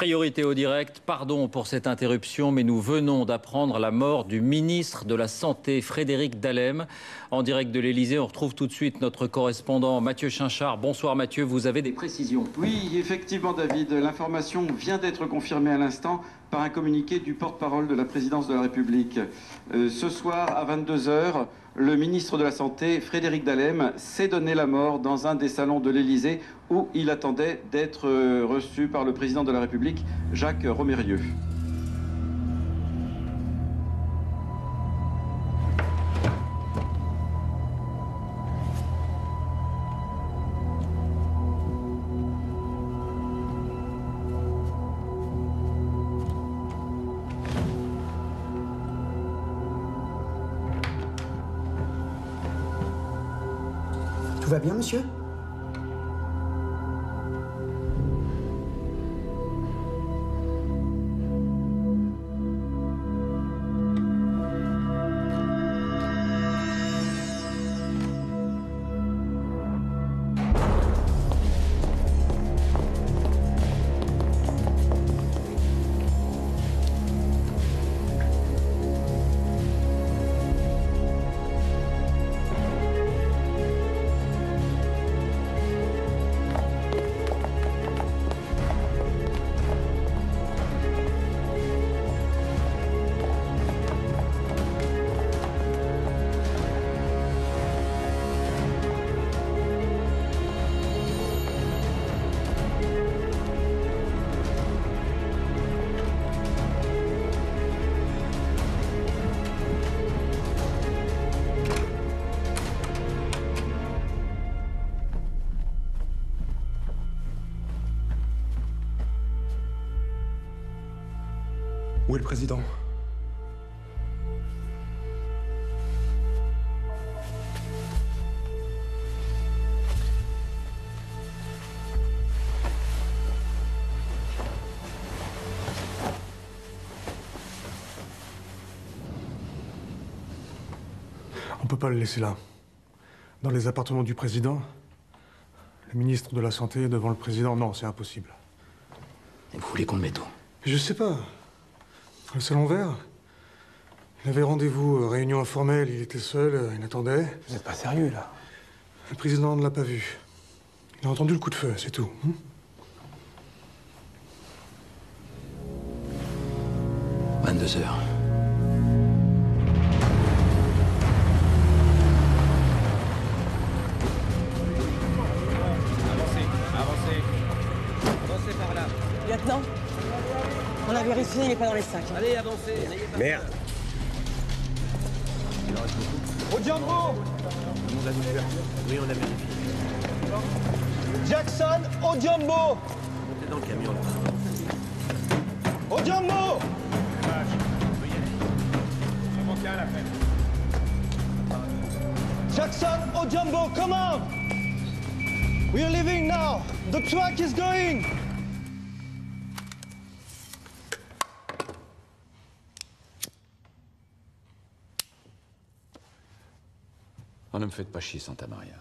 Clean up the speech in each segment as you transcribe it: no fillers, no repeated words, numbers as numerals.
Priorité au direct, pardon pour cette interruption, mais nous venons d'apprendre la mort du ministre de la Santé, Frédéric Dallem. En direct de l'Élysée, on retrouve tout de suite notre correspondant Mathieu Chinchard. Bonsoir Mathieu, vous avez des précisions? Oui, effectivement David, l'information vient d'être confirmée à l'instant par un communiqué du porte-parole de la présidence de la République. Ce soir à 22 h, le ministre de la Santé, Frédéric Dallem, s'est donné la mort dans un des salons de l'Élysée où il attendait d'être reçu par le président de la République, Jacques Romérieux. Tout va bien, monsieur? Où est le président? On peut pas le laisser là. Dans les appartements du président, le ministre de la Santé devant le président, non, c'est impossible. Et vous voulez qu'on le mette où? Je sais pas. Le salon vert. Il avait rendez-vous, réunion informelle, il était seul, il attendait. Vous êtes pas sérieux, là? Le président ne l'a pas vu. Il a entendu le coup de feu, c'est tout. 22 h. Avancez par là. Lieutenant, on a vérifié, il n'est pas dans les sacs. Allez, avancez. Merde! Au Jumbo. On a l'ouverture. Oui, on a vérifié. Jackson, au Jumbo. Montez dans le camion là. Au Jumbo. Jackson, au Jumbo, come on. We are leaving now. The truck is going. Oh, ne me faites pas chier, Santa Maria.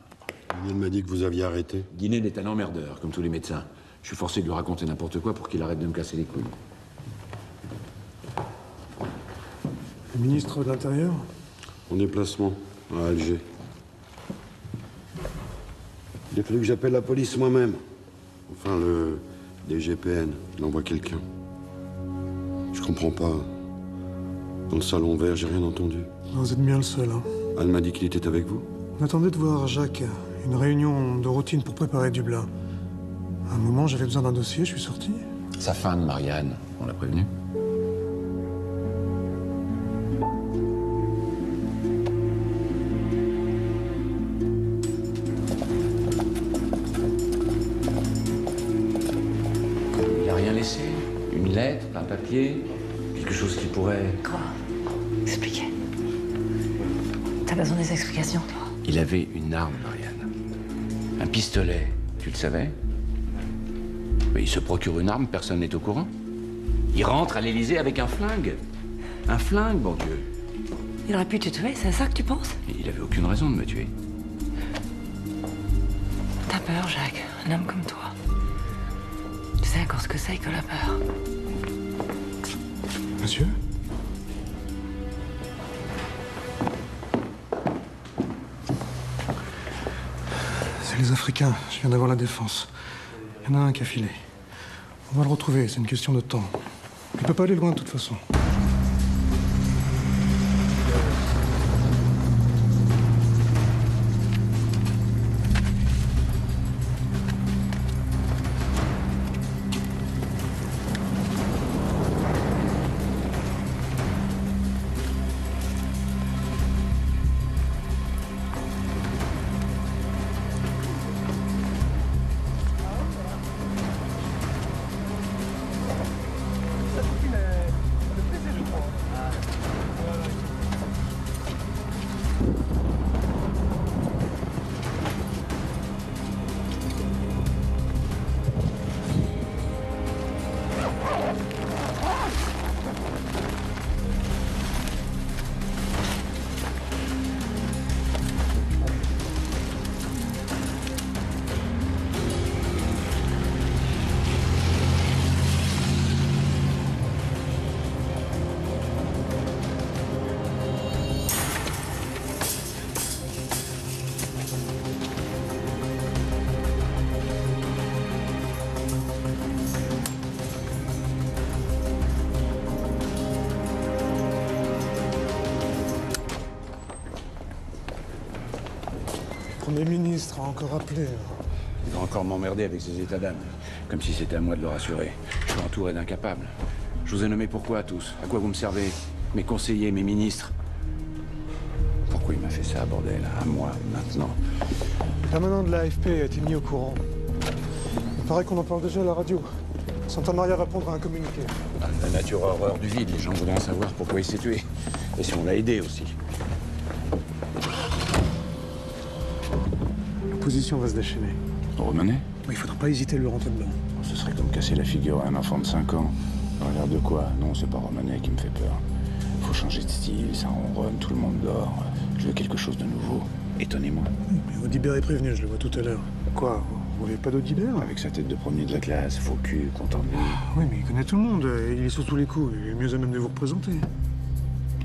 Il m'a dit que vous aviez arrêté. Guinéen est un emmerdeur, comme tous les médecins. Je suis forcé de lui raconter n'importe quoi pour qu'il arrête de me casser les couilles. Le ministre de l'Intérieur? En déplacement, à Alger. Il a fallu que j'appelle la police moi-même. Enfin, le DGPN. Il envoie quelqu'un. Je comprends pas. Dans le salon vert, j'ai rien entendu. Vous êtes bien le seul, hein. Elle m'a dit qu'il était avec vous. On attendait de voir Jacques. Une réunion de routine pour préparer Dublin. À un moment, j'avais besoin d'un dossier, je suis sorti. Sa femme, Marianne, on l'a prévenue. Il a rien laissé? Une lettre, un papier? Quelque chose qui pourrait... Quoi? Expliquez. T'as besoin des explications, toi? Il avait une arme, Marianne. Un pistolet. Tu le savais? Mais il se procure une arme, personne n'est au courant. Il rentre à l'Élysée avec un flingue. Un flingue, bon Dieu. Il aurait pu te tuer, c'est ça que tu penses? Il avait aucune raison de me tuer. T'as peur, Jacques. Un homme comme toi. sais encore ce que c'est que la peur. Monsieur? C'est les Africains. Je viens d'avoir la défense. Il y en a un qui a filé. On va le retrouver, c'est une question de temps. Il peut pas aller loin de toute façon. Le Premier ministre a encore appelé. Il va encore m'emmerder avec ses états d'âme. Comme si c'était à moi de le rassurer. Je suis entouré d'incapables. Je vous ai nommé pourquoi, tous? À quoi vous me servez? Mes conseillers, mes ministres? Pourquoi il m'a fait ça, bordel? À moi, maintenant? Le permanent de l'AFP a été mis au courant. Il paraît qu'on en parle déjà à la radio. Santa Maria va prendre un communiqué. La nature a horreur du vide. Les gens voudront savoir pourquoi il s'est tué. Et si on l'a aidé aussi. L'opposition va se déchaîner. Romanet? Il faudra pas hésiter à lui rentrer dedans. Ce serait comme casser la figure à un enfant de 5 ans. Regarde de quoi? Non, c'est pas Romanet qui me fait peur. Faut changer de style, ça ronronne, tout le monde dort. Je veux quelque chose de nouveau. Étonnez-moi. Mais Audibert est prévenu, je le vois tout à l'heure. Quoi? Vous voulez pas d'Audibert? Avec sa tête de premier de la classe, faux cul, content de lui. Oui, mais il connaît tout le monde. Il est sur tous les coups. Il est mieux à même de vous représenter.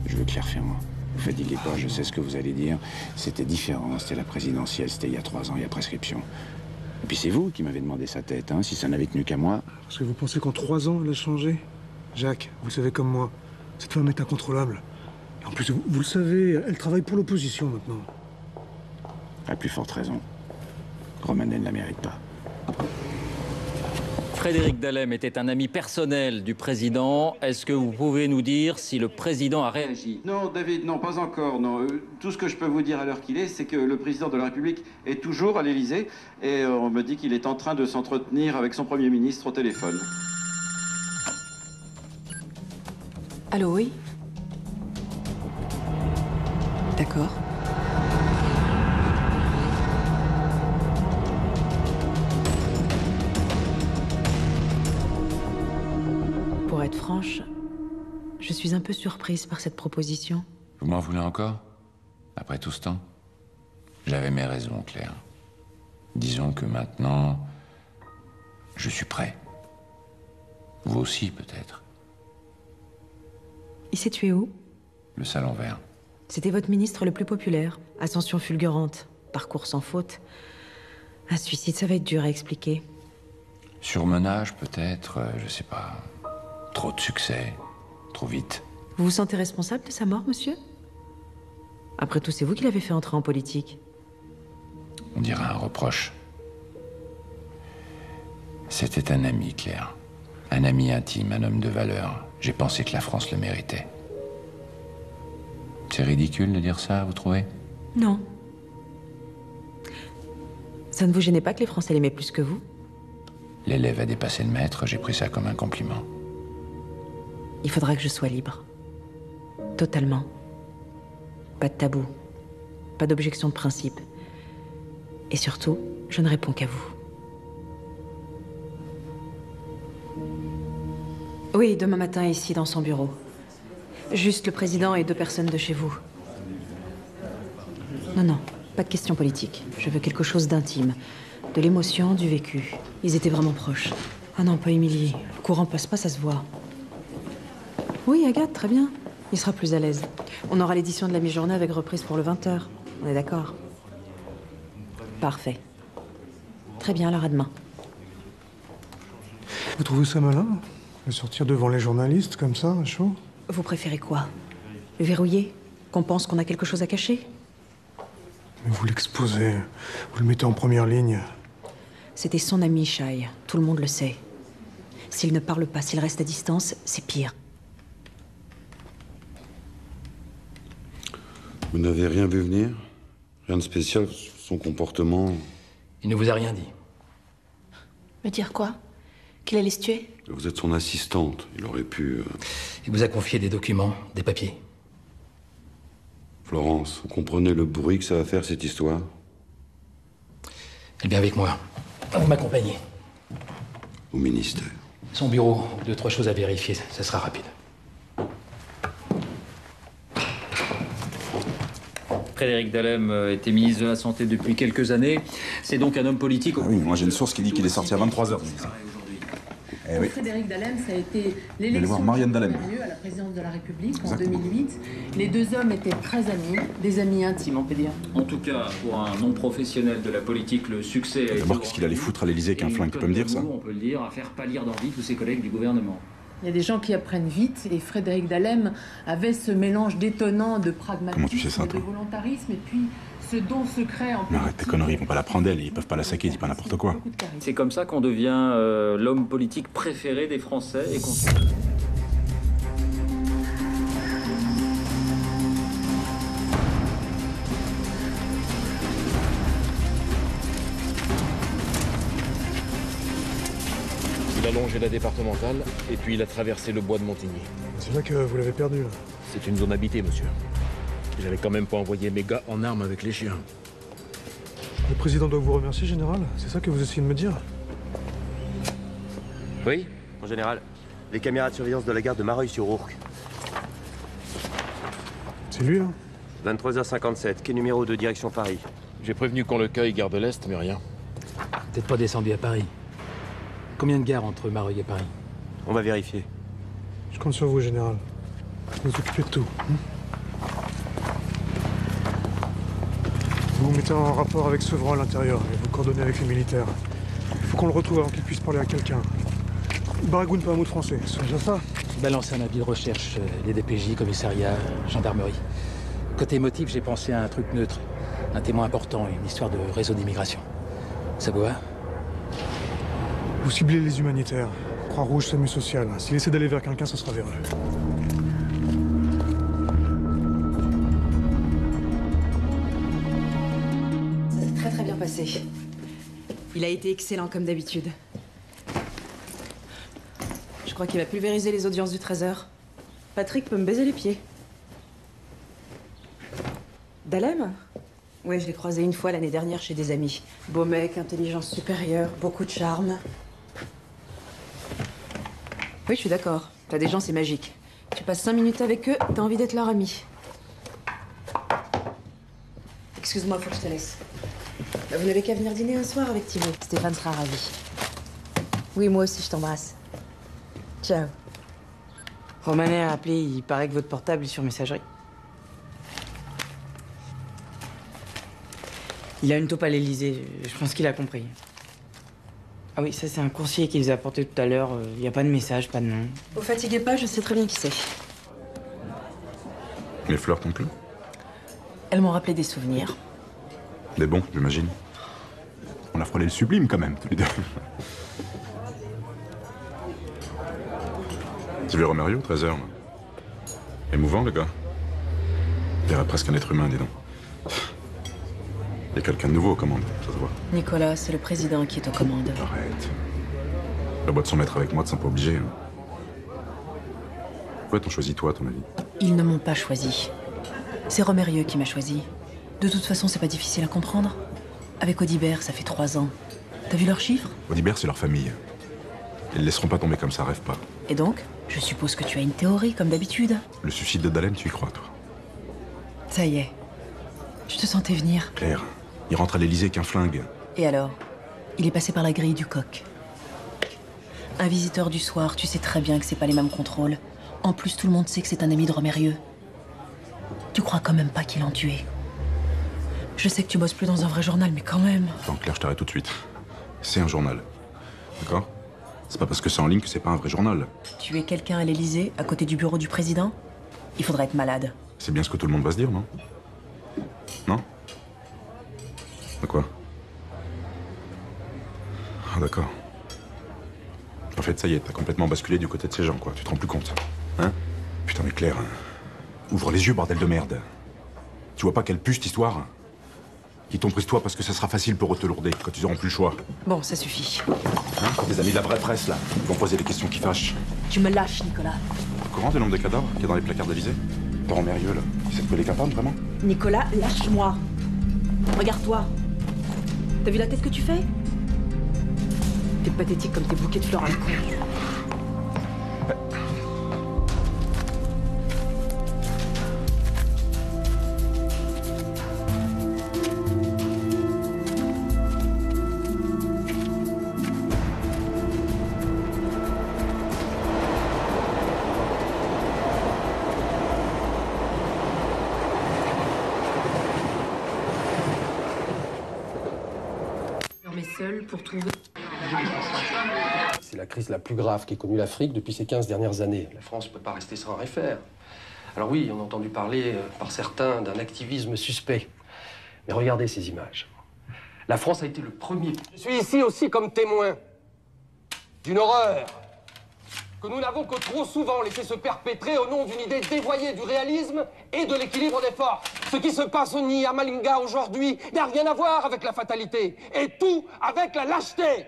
Je veux clair moi. Vous fatiguez pas, je sais ce que vous allez dire. C'était différent, c'était la présidentielle, c'était il y a 3 ans, il y a prescription. Et puis c'est vous qui m'avez demandé sa tête, hein, si ça n'avait tenu qu'à moi. Parce que vous pensez qu'en 3 ans, elle a changé? Jacques, vous savez comme moi, cette femme est incontrôlable. Et en plus, vous le savez, elle travaille pour l'opposition maintenant. À plus forte raison. Romanet ne la mérite pas. Frédéric Dallem était un ami personnel du président. Est-ce que vous pouvez nous dire si le président a réagi? Non, David, non, pas encore. Non. Tout ce que je peux vous dire à l'heure qu'il est, c'est que le président de la République est toujours à l'Élysée et on me dit qu'il est en train de s'entretenir avec son Premier ministre au téléphone. Allô, oui? D'accord. Pour être franche, je suis un peu surprise par cette proposition. Vous m'en voulez encore? Après tout ce temps? J'avais mes raisons, Claire. Disons que maintenant, je suis prêt. Vous aussi, peut-être. Il s'est tué où? Le Salon Vert. C'était votre ministre le plus populaire. Ascension fulgurante, parcours sans faute. Un suicide, ça va être dur à expliquer. Surmenage, peut-être, je sais pas. Trop de succès, trop vite. Vous vous sentez responsable de sa mort, monsieur? Après tout, c'est vous qui l'avez fait entrer en politique. On dirait un reproche. C'était un ami, Claire. Un ami intime, un homme de valeur. J'ai pensé que la France le méritait. C'est ridicule de dire ça, vous trouvez? Non. Ça ne vous gênait pas que les Français l'aimaient plus que vous? L'élève a dépassé le maître, j'ai pris ça comme un compliment. Il faudra que je sois libre. Totalement. Pas de tabou. Pas d'objection de principe. Et surtout, je ne réponds qu'à vous. Oui, demain matin, ici, dans son bureau. Juste le président et 2 personnes de chez vous. Non, pas de questions politiques. Je veux quelque chose d'intime. De l'émotion, du vécu. Ils étaient vraiment proches. Ah non, pas Émilie. Le courant passe pas, ça se voit. Oui, Agathe, très bien. Il sera plus à l'aise. On aura l'édition de la mi-journée avec reprise pour le 20h. On est d'accord? Parfait. Très bien, alors à demain. Vous trouvez ça malin de sortir devant les journalistes comme ça, à chaud? Vous préférez quoi? Le verrouiller? Qu'on pense qu'on a quelque chose à cacher? Mais vous l'exposez, vous le mettez en première ligne. C'était son ami, Shai. Tout le monde le sait. S'il ne parle pas, s'il reste à distance, c'est pire. Vous n'avez rien vu venir? Rien de spécial, son comportement? Il ne vous a rien dit. Me dire quoi? Qu'il allait se tuer? Vous êtes son assistante, il aurait pu... Il vous a confié des documents, des papiers. Florence, vous comprenez le bruit que ça va faire, cette histoire? Eh bien, avec moi. Vous m'accompagnez. Au ministère. Son bureau, 2-3 choses à vérifier, ça sera rapide. Frédéric Dallem était ministre de la Santé depuis quelques années. C'est donc un homme politique... Ah oui, moi j'ai une source qui dit qu'il est sorti à 23h. Eh oui. Frédéric Dallem, ça a été Allez l'élection voir Marianne Dallem. à la présidence de la République Exactement. en 2008. Les deux hommes étaient très amis, des amis intimes, on peut dire. En tout cas, pour un non-professionnel de la politique, le succès... a D'abord, été- qu'est-ce qu'il allait foutre à l'Élysée avec un flingue? Tu peux me dire ça? On peut le dire, à faire pâlir d'envie tous ses collègues du gouvernement. Il y a des gens qui apprennent vite, et Frédéric Dallem avait ce mélange détonnant de pragmatisme, Comment tu sais ça, de toi? volontarisme, et puis ce don secret en Mais arrête tes conneries, ils vont pas la prendre elle, ils peuvent pas la saquer, dis pas n'importe quoi. C'est comme ça qu'on devient l'homme politique préféré des Français et qu'on... Il a longé la départementale et puis il a traversé le bois de Montigny. C'est là que vous l'avez perdu, là. C'est une zone habitée, monsieur. J'avais quand même pas envoyé mes gars en armes avec les chiens. Le président doit vous remercier, général? C'est ça que vous essayez de me dire? Oui, en général. Les caméras de surveillance de la gare de Mareuil-sur-Ourcq. C'est lui, hein? 23h57, quai numéro 2, direction Paris. J'ai prévenu qu'on le cueille gare de l'Est, mais rien. Peut-être pas descendu à Paris. Combien de gares entre Mareuil et Paris? On va vérifier. Je compte sur vous, général. Vous vous occupez de tout. Vous vous mettez en rapport avec Sevran à l'intérieur et vous coordonnez avec les militaires. Il faut qu'on le retrouve avant qu'il puisse parler à quelqu'un. Baragoune pas un mot de français, c'est déjà ça? Balancer un avis de recherche, les DPJ, commissariat, gendarmerie. Côté motif, j'ai pensé à un truc neutre. Un témoin important, une histoire de réseau d'immigration. Ça vous va? Vous ciblez les humanitaires. Croix-Rouge, SAMU social. S'il essaie d'aller vers quelqu'un, ce sera vers eux. Ça s'est très très bien passé. Il a été excellent comme d'habitude. Je crois qu'il va pulvériser les audiences du 13h. Patrick peut me baiser les pieds. Dallem? Ouais, je l'ai croisé une fois l'année dernière chez des amis. Beau mec, intelligence supérieure, beaucoup de charme. Oui, je suis d'accord. T'as des gens, c'est magique. Tu passes 5 minutes avec eux, t'as envie d'être leur ami. Excuse-moi, faut que je te laisse. Vous n'avez qu'à venir dîner un soir avec Thibaut. Stéphane sera ravi. Oui, moi aussi, je t'embrasse. Ciao. Romanet a appelé, il paraît que votre portable est sur messagerie. Il a une taupe à l'Élysée, je pense qu'il a compris. Ah oui, ça c'est un coursier qui les a apporté tout à l'heure. Il n'y a pas de message, pas de nom. Vous fatiguez pas, je sais très bien qui c'est. Les fleurs ton plus? Elles m'ont rappelé des souvenirs. Des bons, j'imagine. On a frôlé le sublime quand même, tous les deux. Tu vu Romério, 13h. Émouvant, le gars. Il dirait presque un être humain, dis donc. Il y a quelqu'un de nouveau aux commandes, ça se voit. Nicolas, c'est le président qui est aux commandes. Arrête. La boîte de s'en mettre avec moi, te sens pas obligé. Hein. Pourquoi t'en choisis toi, à ton avis? Ils ne m'ont pas choisi. C'est Romérieux qui m'a choisi. De toute façon, c'est pas difficile à comprendre. Avec Audibert, ça fait 3 ans. T'as vu leurs chiffres? Audibert, c'est leur famille. Ils le laisseront pas tomber comme ça, rêve pas. Et donc, je suppose que tu as une théorie, comme d'habitude. Le suicide de Dallem, tu y crois, toi? Ça y est. Je te sentais venir. Claire, il rentre à l'Élysée qu'un flingue. Et alors? Il est passé par la grille du coq. Un visiteur du soir, tu sais très bien que c'est pas les mêmes contrôles. En plus, tout le monde sait que c'est un ami de Romérieux. Tu crois quand même pas qu'il en tué? Je sais que tu bosses plus dans un vrai journal, mais quand même. Attends, Claire, je t'arrête tout de suite. C'est un journal. D'accord? C'est pas parce que c'est en ligne que c'est pas un vrai journal. Tuer quelqu'un à l'Élysée, à côté du bureau du président? Il faudrait être malade. C'est bien ce que tout le monde va se dire, non? Non? De quoi? Ah, d'accord. En fait, ça y est, t'as complètement basculé du côté de ces gens, quoi. Tu te rends plus compte? Hein? Putain, mais Claire, ouvre les yeux, bordel de merde. Tu vois pas quelle pue, cette histoire? Ils t'ont pris toi parce que ça sera facile pour eux de te lourder, quand ils auront plus le choix. Bon, ça suffit. Hein? Des amis de la vraie presse, là. Ils vont poser des questions qui fâchent. Tu me lâches, Nicolas. Au courant du nombre de cadavres qu'il y a dans les placards d'Élysée? Par Romérieux, là. Tu sais de quoi il est capable, vraiment? Nicolas, lâche-moi. Regarde-toi. T'as vu la tête que tu fais? T'es pathétique comme tes bouquets de fleurs à la con. Seul pour trouver. C'est la crise la plus grave qu'ait connue l'Afrique depuis ces 15 dernières années. La France ne peut pas rester sans rien faire. Alors oui, on a entendu parler par certains d'un activisme suspect. Mais regardez ces images. La France a été le premier. Je suis ici aussi comme témoin d'une horreur que nous n'avons que trop souvent laissé se perpétrer au nom d'une idée dévoyée du réalisme et de l'équilibre des forces. Ce qui se passe au Nid à Malinga aujourd'hui n'a rien à voir avec la fatalité, et tout avec la lâcheté.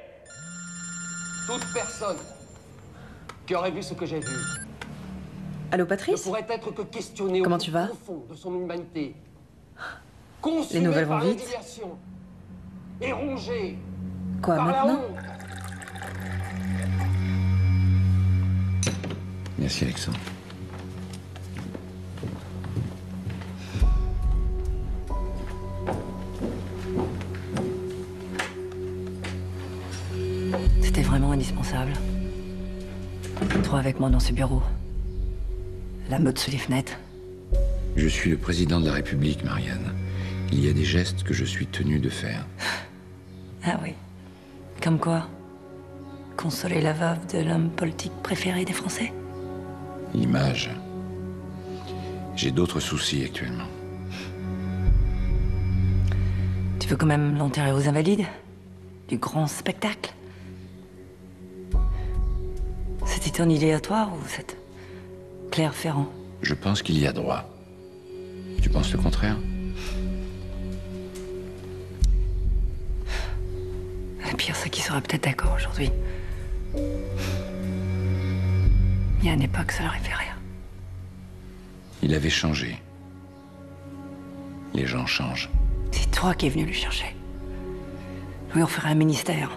Toute personne qui aurait vu ce que j'ai vu Allô, Patrice? ne pourrait être que questionnée Comment au tu vas? fond de son humanité. Les nouvelles vont par vite. l'humiliation et rongée Quoi, par la maintenant? honte. Merci, Alexandre. C'était vraiment indispensable. Toi avec moi dans ce bureau. La meute sous les fenêtres. Je suis le président de la République, Marianne. Il y a des gestes que je suis tenu de faire. Ah oui. Comme quoi? Consoler la veuve de l'homme politique préféré des Français? L'image. J'ai d'autres soucis actuellement. Tu veux quand même l'enterrer aux Invalides? Du grand spectacle? C'était ton idée à toi ou cette Claire Ferrand? Je pense qu'il y a droit. Tu penses le contraire? Le pire, c'est qu'il serait peut-être d'accord aujourd'hui. Il y a une époque, ça leur fait rien. Il avait changé. Les gens changent. C'est toi qui es venu lui chercher. Lui en ferait un ministère.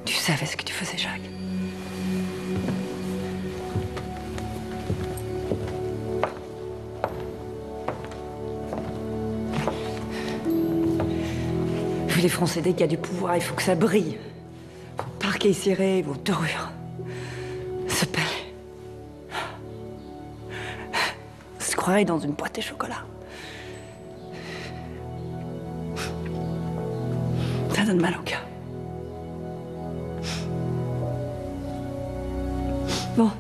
Tu savais ce que tu faisais, Jacques. Vu les Français dès qu'il y a du pouvoir, il faut que ça brille. Vos parquets serrés, vos dorures. Ce palais. Se croirait dans une boîte de chocolat. Ça donne mal au cœur. Bon.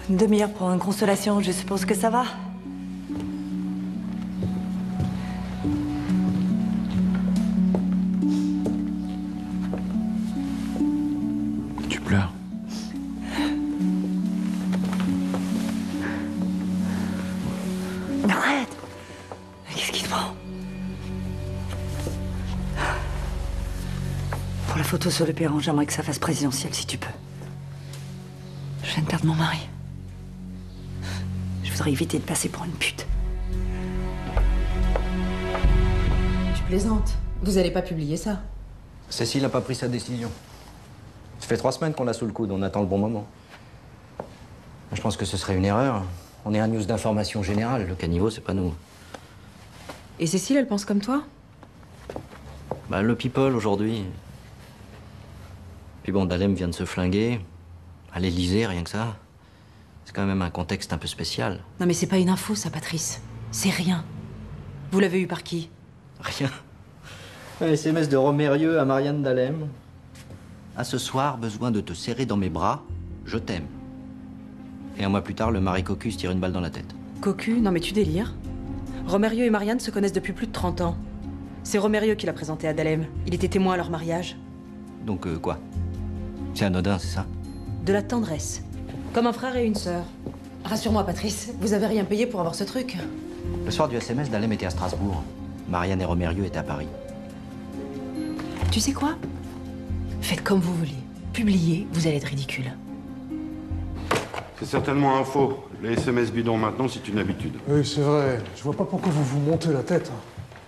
Une demi-heure pour une consolation, je suppose que ça va? Tu pleures? Arrête! Qu'est-ce qui te prend? Pour la photo sur le perron, j'aimerais que ça fasse présidentielle si tu peux. Je viens de perdre mon mari. Je voudrais éviter de passer pour une pute. Tu plaisantes. Vous allez pas publier ça. Cécile n'a pas pris sa décision. Ça fait 3 semaines qu'on l'a sous le coude, on attend le bon moment. Je pense que ce serait une erreur. On est un news d'information générale, le caniveau, c'est pas nous. Et Cécile, elle pense comme toi? Bah, le people, aujourd'hui, Puis bon, Dahlem vient de se flinguer. À l'Élysée, rien que ça. C'est quand même un contexte un peu spécial. Non mais c'est pas une info ça, Patrice. C'est rien. Vous l'avez eu par qui? Rien. Un SMS de Romérieux à Marianne Dahlem. À ce soir, besoin de te serrer dans mes bras. Je t'aime. Et un mois plus tard, le mari Cocu se tire une balle dans la tête. Cocu? Non mais tu délires. Romérieux et Marianne se connaissent depuis plus de 30 ans. C'est Romérieux qui l'a présenté à Dahlem. Il était témoin à leur mariage. Donc quoi? C'est anodin, c'est ça? De la tendresse. Comme un frère et une sœur. Rassure-moi, Patrice, vous avez rien payé pour avoir ce truc. Le soir du SMS, Dahlem était à Strasbourg. Marianne et Romérieux étaient à Paris. Tu sais quoi? Faites comme vous voulez. Publiez, vous allez être ridicule. C'est certainement un faux. Les SMS bidons maintenant, c'est une habitude. Oui, c'est vrai. Je vois pas pourquoi vous vous montez la tête.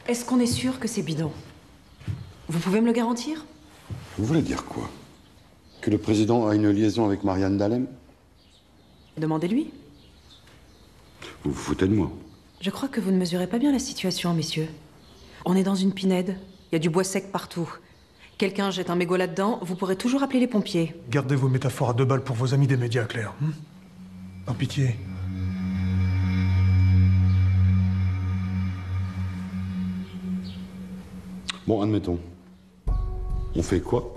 Est-ce qu'on est sûr que c'est bidon? Vous pouvez me le garantir? Vous voulez dire quoi? Que le président a une liaison avec Marianne Dahlem? Demandez-lui. Vous vous foutez de moi? Je crois que vous ne mesurez pas bien la situation, messieurs. On est dans une pinède. Il y a du bois sec partout. Quelqu'un jette un mégot là-dedans, vous pourrez toujours appeler les pompiers. Gardez vos métaphores à 2 balles pour vos amis des médias, Claire. Par pitié. Bon, admettons. On fait quoi?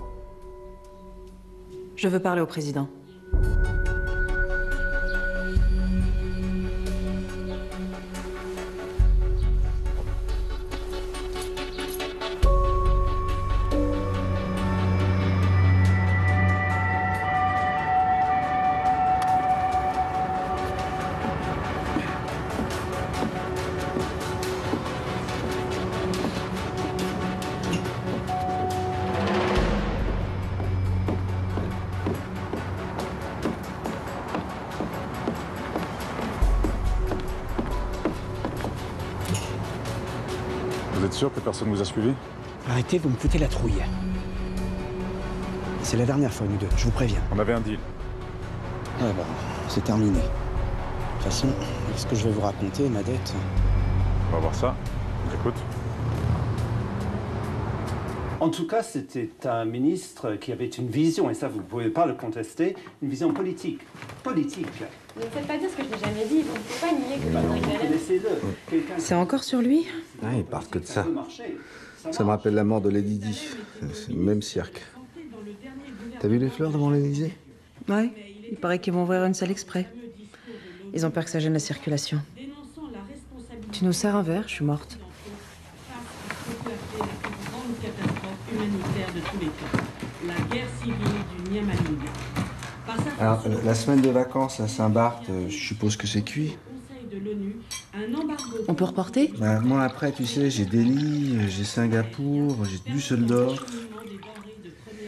Je veux parler au président. Vous êtes sûr que personne vous a suivi? Arrêtez, vous me foutez la trouille. C'est la dernière fois, nous deux, je vous préviens. On avait un deal. Ah bah, c'est terminé. De toute façon, ce que je vais vous raconter, ma dette... On va voir ça. J'écoute. En tout cas, c'était un ministre qui avait une vision, et ça, vous ne pouvez pas le contester, une vision politique. Politique. Ne me faites pas dire ce que je n'ai jamais dit, vous ne pouvez pas nier que Laissez-le. C'est encore sur lui? Ah, il parle que de ça. Ça me rappelle la mort de Lady Di. C'est le même cirque. T'as vu les fleurs devant l'Élysée? Ouais, il paraît qu'ils vont ouvrir une salle exprès. Ils ont peur que ça gêne la circulation. Tu nous sers un verre, je suis morte. Humanitaire de tous les temps, la guerre civile du Niamaling. Alors, la semaine de vacances à Saint-Barth, je suppose que c'est cuit. On peut reporter? Bah, moi, après, tu sais, j'ai Delhi, j'ai Singapour, j'ai Düsseldorf.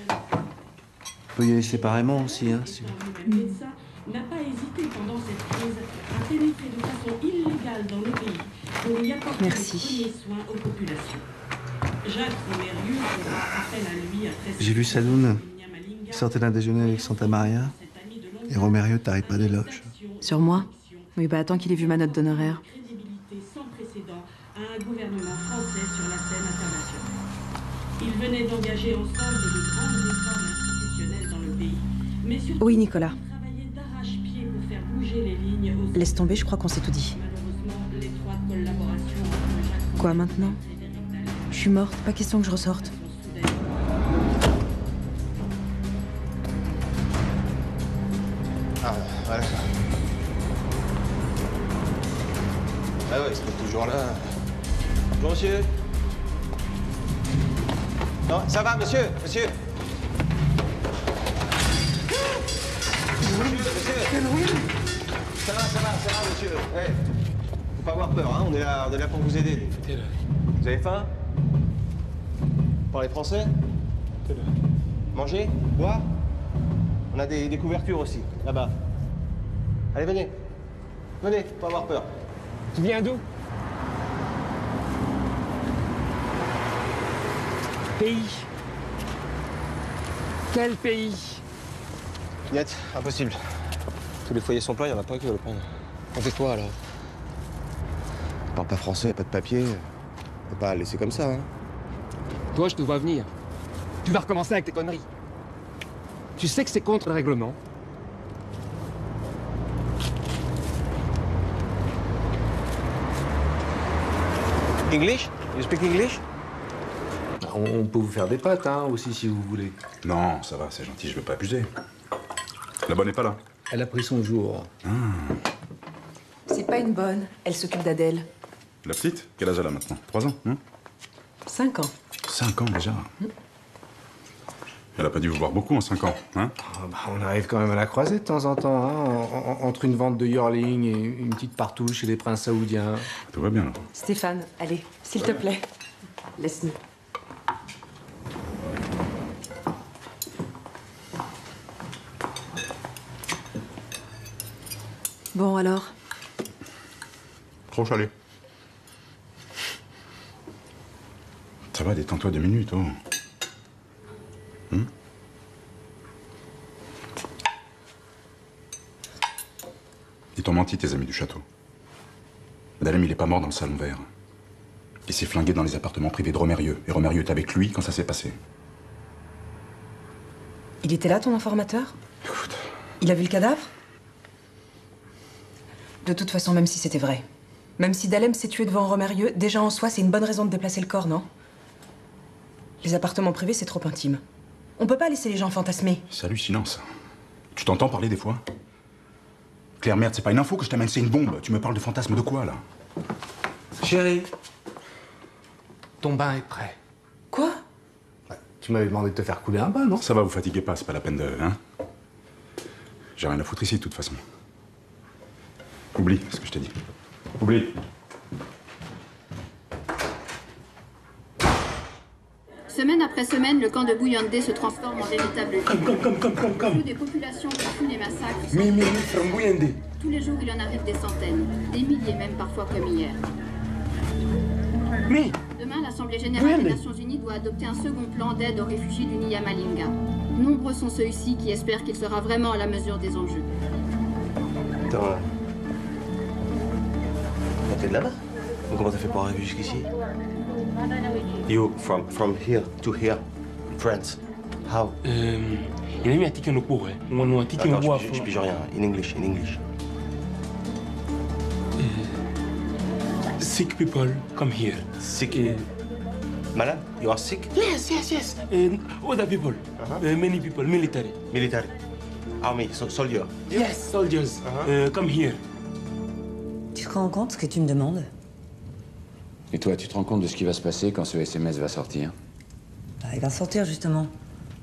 On peut y aller séparément aussi, hein. Si... N'a pas hésité pendant cette crise à pénétrer de façon illégale dans le pays pour y apporter les premiers soins aux populations. Jacques Romérieux fera appel à lui après... J'ai vu Saloun. Il sortait d'un déjeuner avec Santa Maria. Et Romérieux t'arrête pas d'éloges. Sur moi? Oui, bah attends qu'il ait vu ma note d'honoraire. Crédibilité sans précédent à un gouvernement français sur la scène internationale. Ils venaient d'engager ensemble de grandes réformes institutionnelles dans le pays. Mais surtout, Oui, Nicolas. travailler d'arrache-pied pour faire bouger les lignes aux... Laisse tomber, je crois qu'on s'est tout dit. Malheureusement, l'étroite collaboration entre Jacques Quoi maintenant? Je suis morte, pas question que je ressorte. Ah, voilà. Ah ouais, c'est toujours là. Bonjour, monsieur. Non, ça va, monsieur, monsieur. Monsieur. Ça va, monsieur. Hey, faut pas avoir peur, hein. On est là pour vous aider. Vous avez faim? Vous parlez français? Manger? Boire? On a des couvertures aussi, là-bas. Allez, venez. Venez, faut pas avoir peur. Tu viens d'où? Pays. Quel pays? Niet, impossible. Tous les foyers sont pleins, il n'y en a pas qui veulent le prendre. On fait quoi, alors? On parle pas français, pas de papier. On peut pas laisser comme ça, hein. Toi, je te vois venir. Tu vas recommencer avec tes conneries. Tu sais que c'est contre le règlement. English? You speak English? On peut vous faire des pâtes, hein, aussi, si vous voulez. Non, ça va, c'est gentil, je veux pas abuser. La bonne n'est pas là. Elle a pris son jour. C'est pas une bonne. Elle s'occupe d'Adèle. La petite? Quel âge elle a maintenant? 3 ans, hein? 5 ans. 5 ans déjà. Elle a pas dû vous voir beaucoup en 5 ans, hein? On arrive quand même à la croiser de temps en temps, hein, entre une vente de yearling et une petite partouche chez les princes saoudiens. Tout va bien. Stéphane, allez, s'il te plaît. Laisse-nous. Bon, alors? Trop salé. Ça va, détends-toi 2 minutes, oh. Ils t'ont menti, tes amis du château. Dalem, il est pas mort dans le salon vert. Il s'est flingué dans les appartements privés de Romérieux. Et Romérieux est avec lui quand ça s'est passé. Il était là, ton informateur? Écoute. Il a vu le cadavre? De toute façon, même si c'était vrai, même si Dalem s'est tué devant Romérieux, déjà en soi, c'est une bonne raison de déplacer le corps, non? Les appartements privés, c'est trop intime. On peut pas laisser les gens fantasmer. C'est hallucinant, ça. Tu t'entends parler des fois? Claire, merde, c'est pas une info que je t'amène, c'est une bombe. Tu me parles de fantasme de quoi, là? Chérie, ton bain est prêt. Quoi? Tu m'avais demandé de te faire couler un bain, non? Ça va, vous fatiguez pas, c'est pas la peine de... hein? J'ai rien à foutre ici, de toute façon. Oublie ce que je t'ai dit. Oublie. Semaine après semaine, le camp de Bouillondé se transforme en véritable ville. Come. Des populations qui fuient les massacres. Me, from Bouillondé. Tous les jours, il en arrive des centaines, des milliers même parfois comme hier. Me. Demain, l'Assemblée générale des Nations Unies doit adopter un second plan d'aide aux réfugiés du Nyamalinga. Nombreux sont ceux ici qui espèrent qu'il sera vraiment à la mesure des enjeux. Attends. T'es de là-bas? Comment t'as fait pour arriver jusqu'ici? You from here to here, France. How? Il a mis un ticket no cours, hein. Attends, je pige rien. In English. Sick people come here. Sick? Malade? You are sick? Yes. Other people. Many people, military. Military. Army, soldier. Yes, soldiers. Come here. Tu te rends compte ce que tu me demandes? Et toi, tu te rends compte de ce qui va se passer quand ce SMS va sortir? Bah, il va sortir, justement.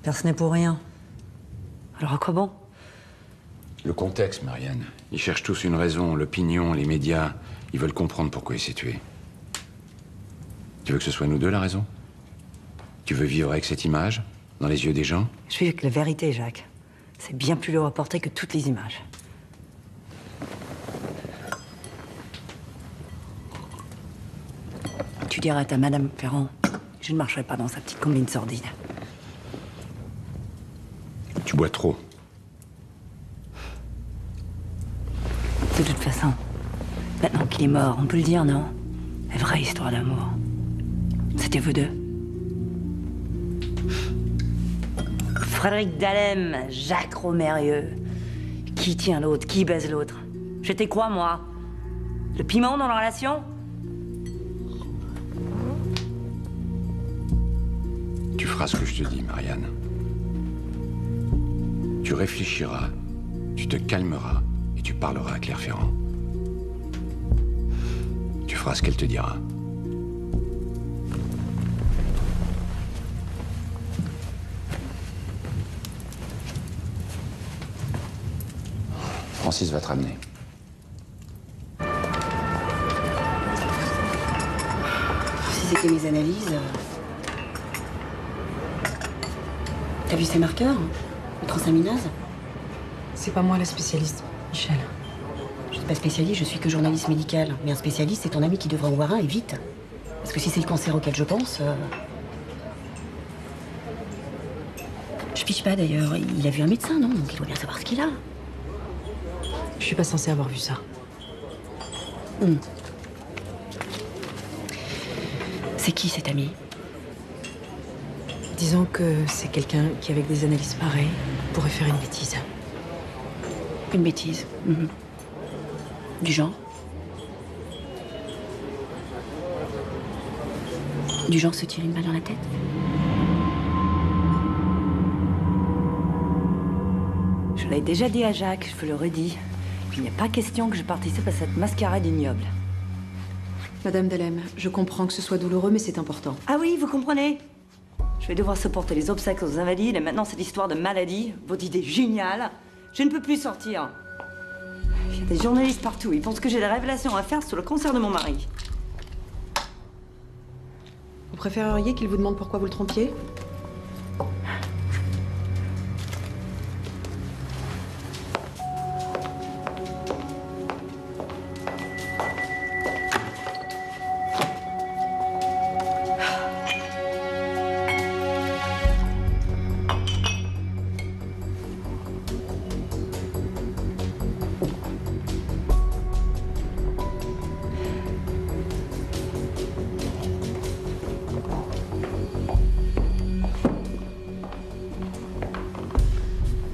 Personne n'est pour rien. Alors à quoi bon? Le contexte, Marianne. Ils cherchent tous une raison. L'opinion, les médias, ils veulent comprendre pourquoi il s'est tué. Tu veux que ce soit nous deux, la raison? Tu veux vivre avec cette image, dans les yeux des gens? Je vis avec la vérité, Jacques. C'est bien plus lourd à porter que toutes les images. Tu diras à ta Madame Ferrand, je ne marcherai pas dans sa petite combine sordide. Tu bois trop. De toute façon, maintenant qu'il est mort, on peut le dire, non? La vraie histoire d'amour. C'était vous deux. Frédéric Dalem, Jacques Romérieux. Qui tient l'autre? Qui baise l'autre? J'étais quoi, moi? Le piment dans la relation? Tu feras ce que je te dis, Marianne. Tu réfléchiras, tu te calmeras et tu parleras à Claire Ferrand. Tu feras ce qu'elle te dira. Francis va te ramener. Si c'était mes analyses... T'as vu ces marqueurs? Le transaminase? C'est pas moi la spécialiste, Michel. Je suis pas spécialiste, je suis que journaliste médical. Mais un spécialiste, c'est ton ami qui devrait en voir un, et vite. Parce que si c'est le cancer auquel je pense... Je piche pas d'ailleurs. Il a vu un médecin, non? Donc il doit bien savoir ce qu'il a. Je suis pas censée avoir vu ça. C'est qui cet ami? Disons que c'est quelqu'un qui, avec des analyses pareilles, pourrait faire une bêtise. Une bêtise. Du genre? Du genre se tirer une balle dans la tête? Je l'ai déjà dit à Jacques, je vous le redis. Il n'y a pas question que je participe à cette mascarade ignoble. Madame Dalem, je comprends que ce soit douloureux, mais c'est important. Ah oui, vous comprenez? Je vais devoir supporter les obsèques aux invalides et maintenant cette histoire de maladie, votre idée géniale. Je ne peux plus sortir. Il y a des journalistes partout, ils pensent que j'ai des révélations à faire sur le cancer de mon mari. Vous préféreriez qu'il vous demande pourquoi vous le trompiez?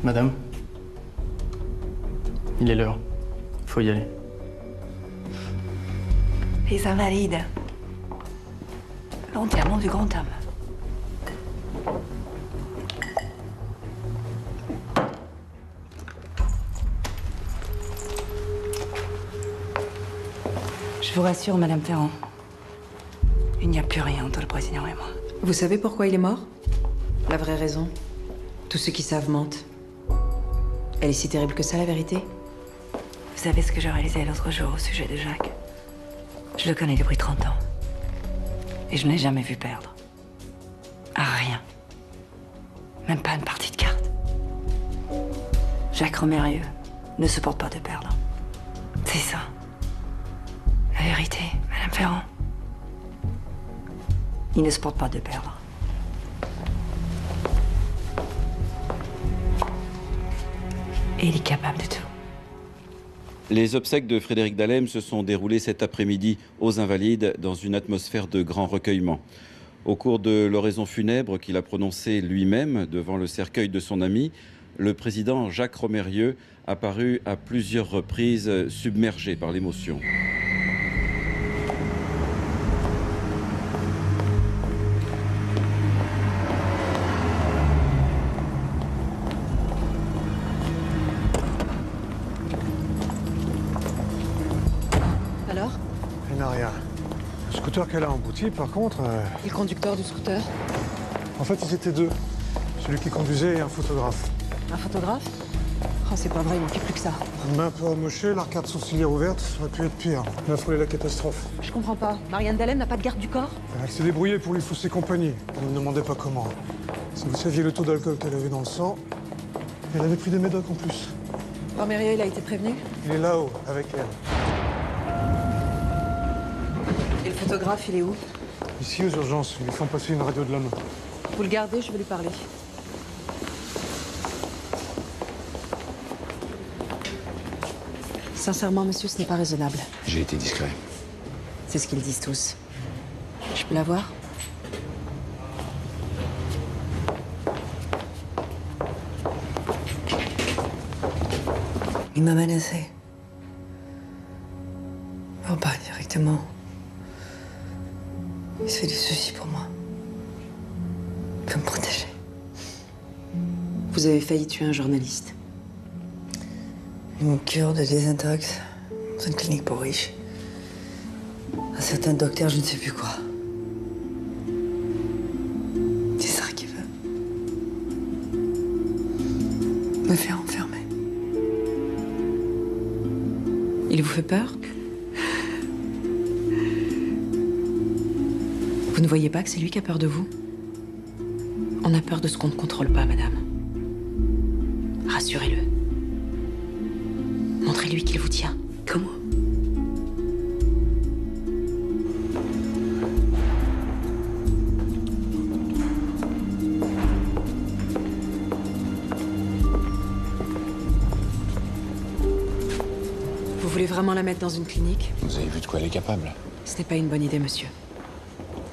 Madame, il est l'heure. Faut y aller. Les invalides. L'enterrement du grand homme. Je vous rassure, Madame Ferrand. Il n'y a plus rien entre le président et moi. Vous savez pourquoi il est mort? La vraie raison? Tous ceux qui savent mentent. Elle est si terrible que ça, la vérité? Vous savez ce que j'ai réalisé l'autre jour au sujet de Jacques? Je le connais depuis 30 ans. Et je n'ai jamais vu perdre. À rien. Même pas une partie de cartes. Jacques Romérieux ne supporte pas de perdre. C'est ça. La vérité, Madame Ferrand. Il ne supporte pas de perdre. Et il est capable de tout. Les obsèques de Frédéric Dalem se sont déroulées cet après-midi aux Invalides dans une atmosphère de grand recueillement. Au cours de l'oraison funèbre qu'il a prononcée lui-même devant le cercueil de son ami, le président Jacques Romérieux a paru à plusieurs reprises submergé par l'émotion. Alors? Il n'a rien. Le scooter qu'elle a embouti, par contre... Et le conducteur du scooter? En fait, ils étaient deux. Celui qui conduisait et un photographe. Un photographe? Oh, c'est pas vrai, il manquait plus que ça. Une main un peu amochée, l'arcade sourcilière ouverte, ça aurait pu être pire. Il a frôlé la catastrophe. Je comprends pas. Marianne Dalem n'a pas de garde du corps? Elle s'est débrouillée pour lui fausser compagnie. On ne me demandait pas comment. Si vous saviez le taux d'alcool qu'elle avait dans le sang, elle avait pris des médocs en plus. Romérieux, il a été prévenu? Il est là-haut, avec elle. Et le photographe, il est où? Ici, aux urgences. Ils lui font passer une radio de la main. Vous le gardez, je vais lui parler. Sincèrement, monsieur, ce n'est pas raisonnable. J'ai été discret. C'est ce qu'ils disent tous. Je peux la voir? Il m'a menacé. Oh, pas directement. Il se fait des soucis pour moi. Il veut me protéger. Vous avez failli tuer un journaliste. Une cure de désintox dans une clinique pour riches. Un certain docteur, je ne sais plus quoi. C'est ça qu'il veut. Me faire enfermer. Il vous fait peur? Vous ne voyez pas que c'est lui qui a peur de vous? On a peur de ce qu'on ne contrôle pas, madame. Rassurez-le. Montrez-lui qu'il vous tient. Comment? Vous voulez vraiment la mettre dans une clinique? Vous avez vu de quoi elle est capable? Ce n'est pas une bonne idée, monsieur.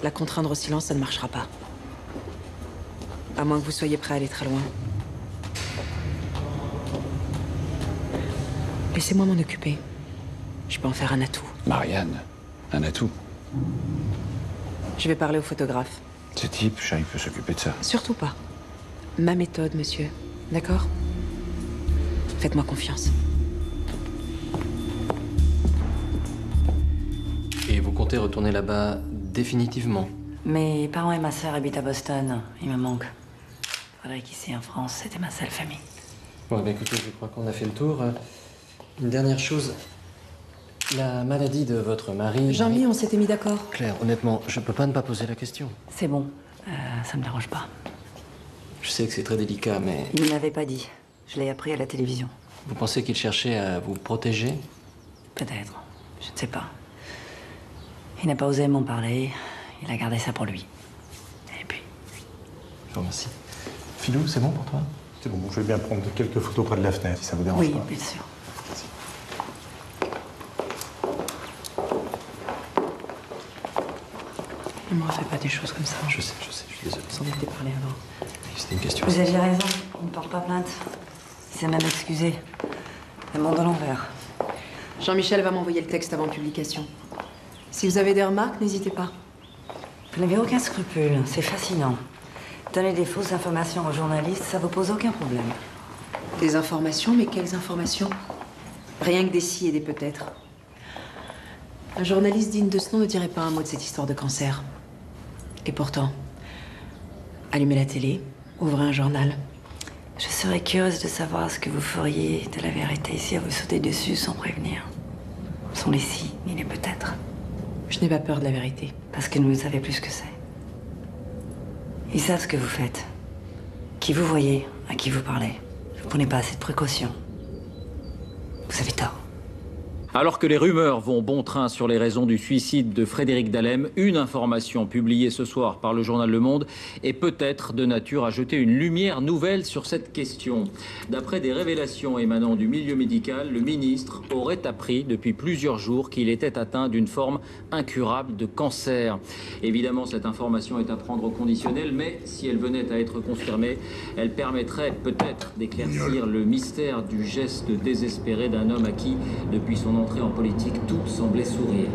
La contraindre au silence, ça ne marchera pas. À moins que vous soyez prêt à aller très loin. Laissez-moi m'en occuper. Je peux en faire un atout. Marianne, un atout. Je vais parler au photographe. Ce type, il peut s'occuper de ça. Surtout pas. Ma méthode, monsieur. D'accord? Faites-moi confiance. Et vous comptez retourner là-bas définitivement? Mes parents et ma sœur habitent à Boston. Ils me manquent. Faudrait qu'ici en France, c'était ma seule famille. Bon, bah écoutez, je crois qu'on a fait le tour. Une dernière chose. La maladie de votre mari... Jean-Mi, on s'était mis d'accord. Claire, honnêtement, je peux pas ne pas poser la question. C'est bon. Ça me dérange pas. Je sais que c'est très délicat, mais... Il ne m'avait pas dit. Je l'ai appris à la télévision. Vous pensez qu'il cherchait à vous protéger? Peut-être. Je ne sais pas. Il n'a pas osé m'en parler. Il a gardé ça pour lui. Et puis... Je vous remercie. Philou, c'est bon pour toi? C'est bon, je vais bien prendre quelques photos près de la fenêtre, si ça vous dérange oui, pas. Oui, bien sûr. Ne me refais pas des choses comme ça. Je sais, je suis désolé. Sans doute parler avant. C'était une question. Vous aviez raison. Il ne porte pas plainte. Il s'est même excusé. Le monde à l'envers. Jean-Michel va m'envoyer le texte avant publication. Si vous avez des remarques, n'hésitez pas. Vous n'avez aucun scrupule. C'est fascinant. Donner des fausses informations aux journalistes, ça vous pose aucun problème. Des informations, mais quelles informations? Rien que des si et des peut-être. Un journaliste digne de ce nom ne dirait pas un mot de cette histoire de cancer. Et pourtant, allumez la télé, ouvrez un journal. Je serais curieuse de savoir ce que vous feriez de la vérité si à vous sauter dessus sans prévenir. Sans les si, ni les peut-être. Je n'ai pas peur de la vérité. Parce que nous savez plus ce que c'est. Ils savent ce que vous faites. Qui vous voyez, à qui vous parlez. Vous prenez pas assez de précautions. Vous avez tort. Alors que les rumeurs vont bon train sur les raisons du suicide de Frédéric Dahlem, une information publiée ce soir par le journal Le Monde est peut-être de nature à jeter une lumière nouvelle sur cette question. D'après des révélations émanant du milieu médical, le ministre aurait appris depuis plusieurs jours qu'il était atteint d'une forme incurable de cancer. Évidemment, cette information est à prendre au conditionnel, mais si elle venait à être confirmée, elle permettrait peut-être d'éclaircir le mystère du geste désespéré d'un homme à qui, depuis son entrée en politique, tout semblait sourire.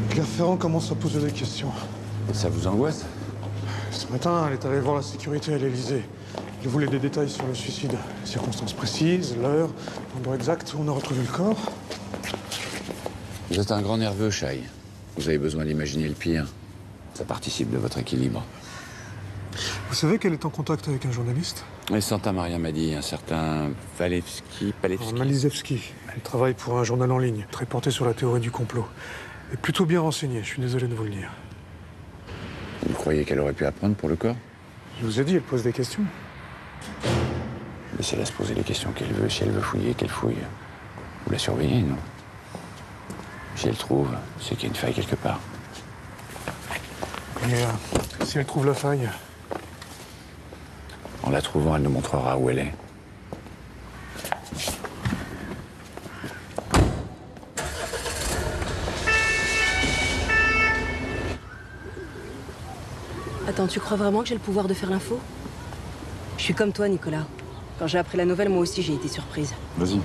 Claire Ferrand commence à poser des questions. Ça vous angoisse? Ce matin, elle est allée voir la sécurité à l'Élysée. Elle voulait des détails sur le suicide. Les circonstances précises, l'heure, l'endroit exact où on a retrouvé le corps. Vous êtes un grand nerveux, Shai. Vous avez besoin d'imaginer le pire. Ça participe de votre équilibre. Vous savez qu'elle est en contact avec un journaliste? Et Santa Maria m'a dit, un certain Palevski. Malizewski. Elle travaille pour un journal en ligne, très porté sur la théorie du complot. Elle est plutôt bien renseignée, je suis désolé de vous le dire. Vous croyez qu'elle aurait pu apprendre pour le corps? Je vous ai dit, elle pose des questions. Laissez-la se poser les questions qu'elle veut. Si elle veut fouiller, qu'elle fouille. Vous la surveillez, non? Si elle trouve, c'est qu'il y a une faille quelque part. Et si elle trouve la faille? En la trouvant, elle nous montrera où elle est. Attends, tu crois vraiment que j'ai le pouvoir de faire l'info? Je suis comme toi, Nicolas. Quand j'ai appris la nouvelle, moi aussi, j'ai été surprise. Vas-y,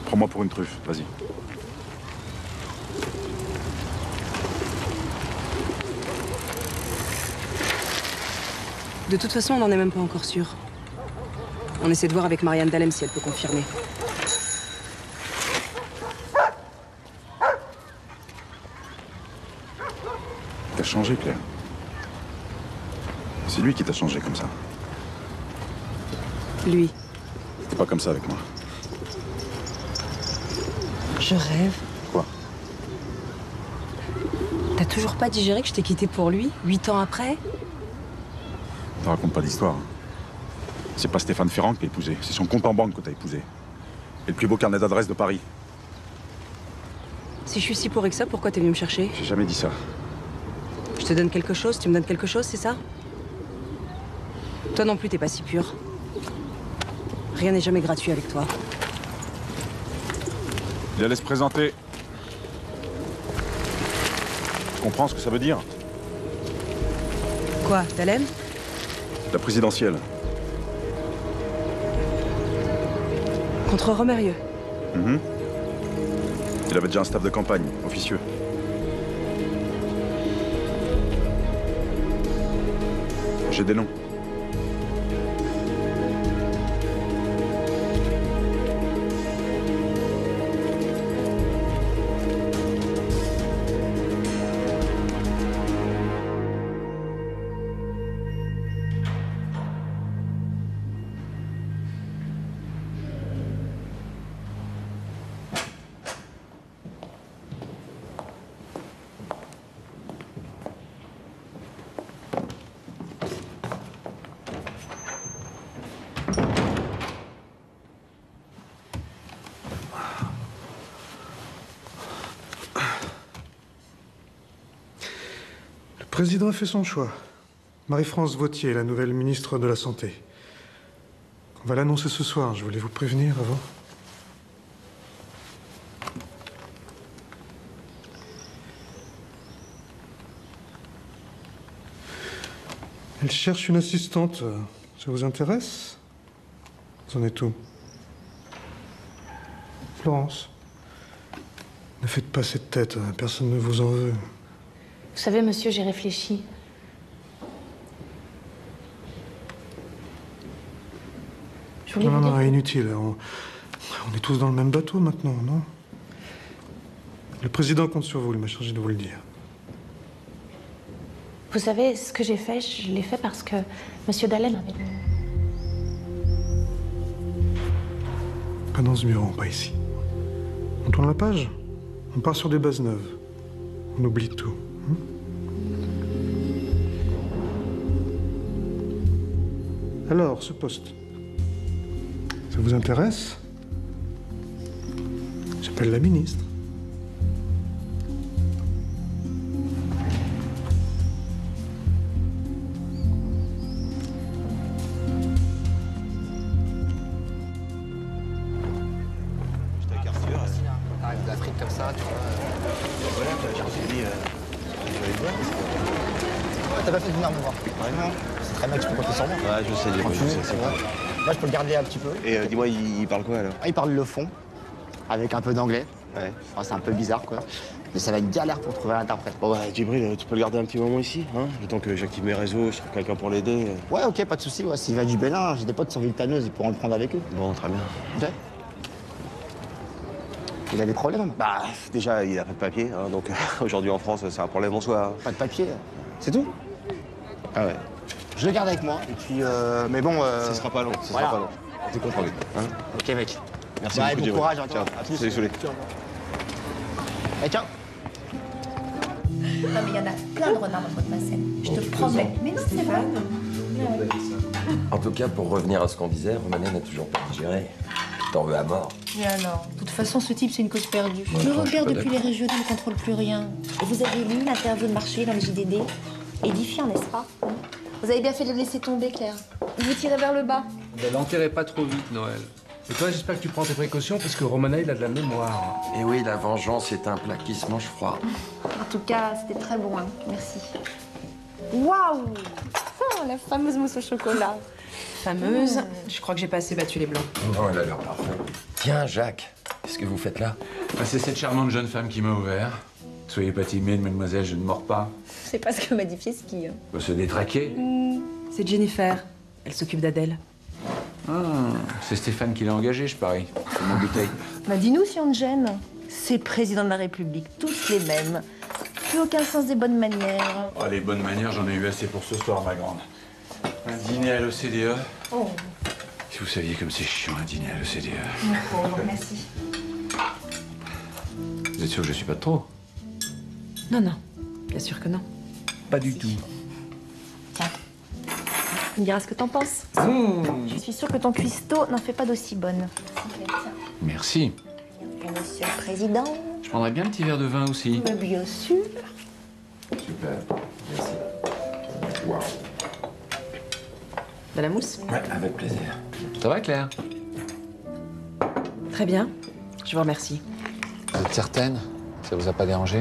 prends-moi pour une truffe, vas-y. De toute façon, on n'en est même pas encore sûr. On essaie de voir avec Marianne Dahlem si elle peut confirmer. T'as changé, Claire. C'est lui qui t'a changé comme ça. Lui. T'es pas comme ça avec moi. Je rêve. Quoi? T'as toujours pas digéré que je t'ai quitté pour lui, 8 ans après? T'en racontes pas d'histoire. C'est pas Stéphane Ferrand que t'as épousé, c'est son compte en banque que t'as épousé. Et le plus beau carnet d'adresses de Paris. Si je suis si pourrie que ça, pourquoi t'es venu me chercher? J'ai jamais dit ça. Je te donne quelque chose, tu me donnes quelque chose, c'est ça? Toi non plus, t'es pas si pur. Rien n'est jamais gratuit avec toi. Il allait se présenter. Tu comprends ce que ça veut dire? Quoi, Dahlem? La présidentielle. Contre Romérieux. Il avait déjà un staff de campagne, officieux. J'ai des noms. Le président a fait son choix. Marie-France Vauthier, la nouvelle ministre de la Santé. On va l'annoncer ce soir, je voulais vous prévenir avant. Elle cherche une assistante. Ça vous intéresse? Vous en êtes où? Florence, ne faites pas cette tête, personne ne vous en veut. Vous savez, monsieur, j'ai réfléchi. Je voulais vous dire... Non, inutile. On est tous dans le même bateau maintenant, non? Le président compte sur vous, il m'a chargé de vous le dire. Vous savez, ce que j'ai fait, je l'ai fait parce que monsieur Dalem avait dit... Pas dans ce bureau, pas ici. On tourne la page. On part sur des bases neuves. On oublie tout. Alors, ce poste, ça vous intéresse? J'appelle la ministre. T'arrives d'Afrique comme ça, tu vois. Voilà, j'ai dit, je vais aller voir. T'as pas fait de venir me voir. Vraiment. C'est très bien que tu peux compter sur moi. Ouais, je sais, c'est vrai. Moi, je peux le garder un petit peu. Et dis-moi, il parle quoi alors? Il parle le fond, avec un peu d'anglais. Ouais. Enfin, c'est un peu bizarre, quoi. Mais ça va être galère pour trouver un interprète. Bon, bah, Djibril, tu peux le garder un petit moment ici, hein? Le temps que j'active mes réseaux, je trouve quelqu'un pour l'aider. Ouais, ok, pas de soucis. Ouais. S'il va du Bénin, j'ai des potes sur Villetaneuse, ils pourront le prendre avec eux. Bon, très bien. Ok. Il a des problèmes? Bah, déjà, il a pas de papier, hein, donc aujourd'hui en France, c'est un problème en soi. Pas de papier? C'est tout? Ah ouais. Je le garde avec moi, et puis, mais bon... Ce sera pas long, ce voilà. sera pas long. T'es content, hein? Ok, mec. Merci bah, beaucoup, bon Djibril. courage, hein, Ciao. à plus. Salut, Soulé. Et ciao. Non, mais il y en a plein de renards dans votre bassine. Je te promets. Mais non, c'est vrai. En tout cas, pour revenir à ce qu'on disait, Romanet n'a toujours pas digéré. T'en veux à mort. Et alors? De toute façon, ce type, c'est une cause perdue. Ouais, Le enfin, je suis repère pas depuis les d'accord. régionaux ne contrôle plus rien. Et vous avez lu l'interview de Marché dans le JDD? Édifiant, n'est-ce pas? Vous avez bien fait de le laisser tomber, Claire. Vous tirez vers le bas. L'enterrez pas trop vite, Noël. Et toi, j'espère que tu prends tes précautions parce que Romanet, il a de la mémoire. Et oui, la vengeance est un plat qui se mange froid. En tout cas, c'était très bon, hein. Merci. Waouh! Oh, la fameuse mousse au chocolat. Fameuse, je crois que j'ai pas assez battu les blancs. Non, elle a l'air parfaite. Tiens, Jacques, qu'est-ce que vous faites là? C'est cette charmante jeune femme qui m'a ouvert. Soyez pas timide, mademoiselle, je ne mords pas. C'est pas ce que m'a dit Fieschi. Faut se détraquer. C'est Jennifer. Elle s'occupe d'Adèle. Ah, c'est Stéphane qui l'a engagé, je parie. C'est mon bouteille. Bah dis-nous si on te gêne. C'est le président de la République, tous les mêmes. Plus aucun sens des bonnes manières. Oh, les bonnes manières, j'en ai eu assez pour ce soir, ma grande. Un dîner à l'OCDE. Oh. Si vous saviez comme c'est chiant, un dîner à l'OCDE. Merci. Vous êtes sûr que je suis pas de trop? Non, non. Bien sûr que non. Pas du tout. Tu me diras ce que t'en penses. Je suis sûre que ton cuistot n'en fait pas d'aussi bonne. Merci. Et monsieur le président? Je prendrais bien un petit verre de vin aussi. Mais bien sûr. Super, merci. Waouh. De la mousse? Ouais, avec plaisir. Ça va, Claire? Très bien. Je vous remercie. Vous êtes certaine? Ça vous a pas dérangé?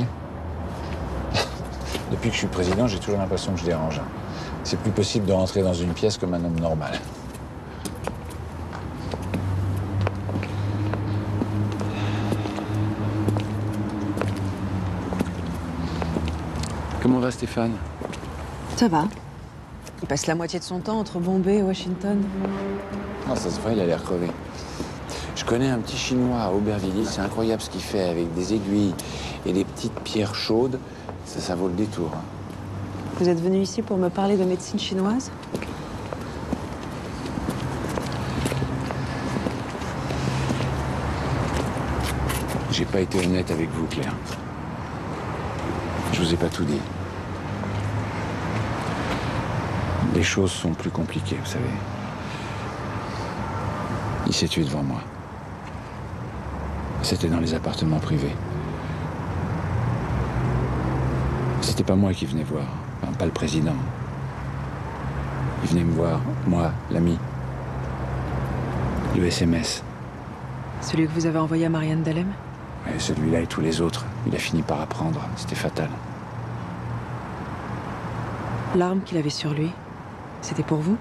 Depuis que je suis président, j'ai toujours l'impression que je dérange. C'est plus possible de rentrer dans une pièce comme un homme normal. Comment va Stéphane? Ça va. Il passe la moitié de son temps entre Bombay et Washington. Non, ça se voit, il a l'air crevé. Je connais un petit Chinois à Aubervilliers, c'est incroyable ce qu'il fait avec des aiguilles et des petites pierres chaudes. Ça vaut le détour. Vous êtes venu ici pour me parler de médecine chinoise? J'ai pas été honnête avec vous, Claire. Je vous ai pas tout dit. Les choses sont plus compliquées, vous savez. Il s'est tué devant moi. C'était dans les appartements privés. C'était pas moi qui venais voir, enfin, pas le président. Il venait me voir, moi, l'ami. Le SMS. Celui que vous avez envoyé à Marianne Dalem? Ouais, celui-là et tous les autres, il a fini par apprendre. C'était fatal. L'arme qu'il avait sur lui, c'était pour vous?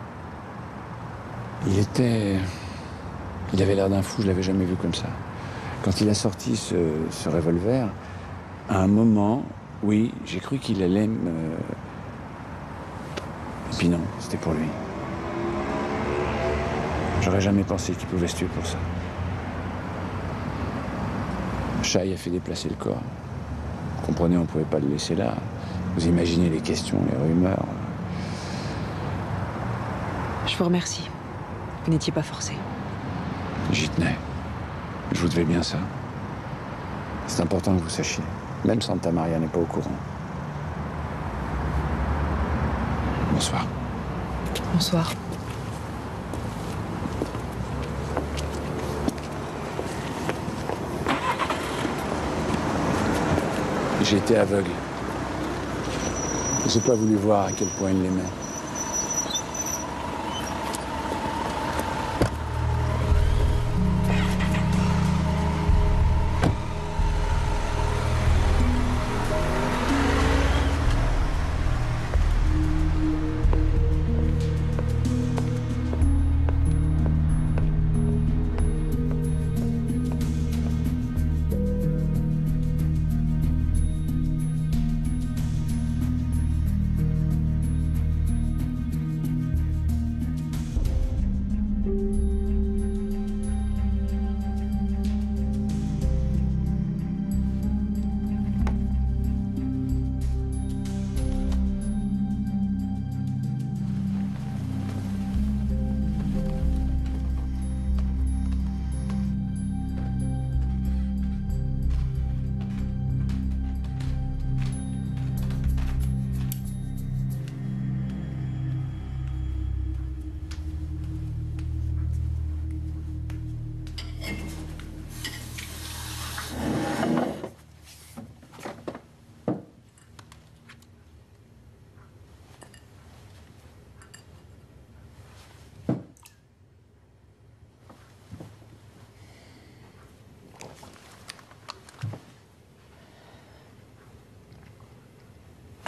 Il avait l'air d'un fou, je l'avais jamais vu comme ça. Quand il a sorti ce revolver, à un moment, oui, j'ai cru qu'il allait me... Et puis non, c'était pour lui. J'aurais jamais pensé qu'il pouvait se tuer pour ça. Chai a fait déplacer le corps. Vous comprenez, on ne pouvait pas le laisser là. Vous imaginez les questions, les rumeurs. Je vous remercie. Vous n'étiez pas forcé. J'y tenais. Je vous devais bien ça. C'est important que vous sachiez. Même Santa Maria n'est pas au courant. Bonsoir. Bonsoir. J'ai été aveugle. J'ai pas voulu voir à quel point il l'aimait.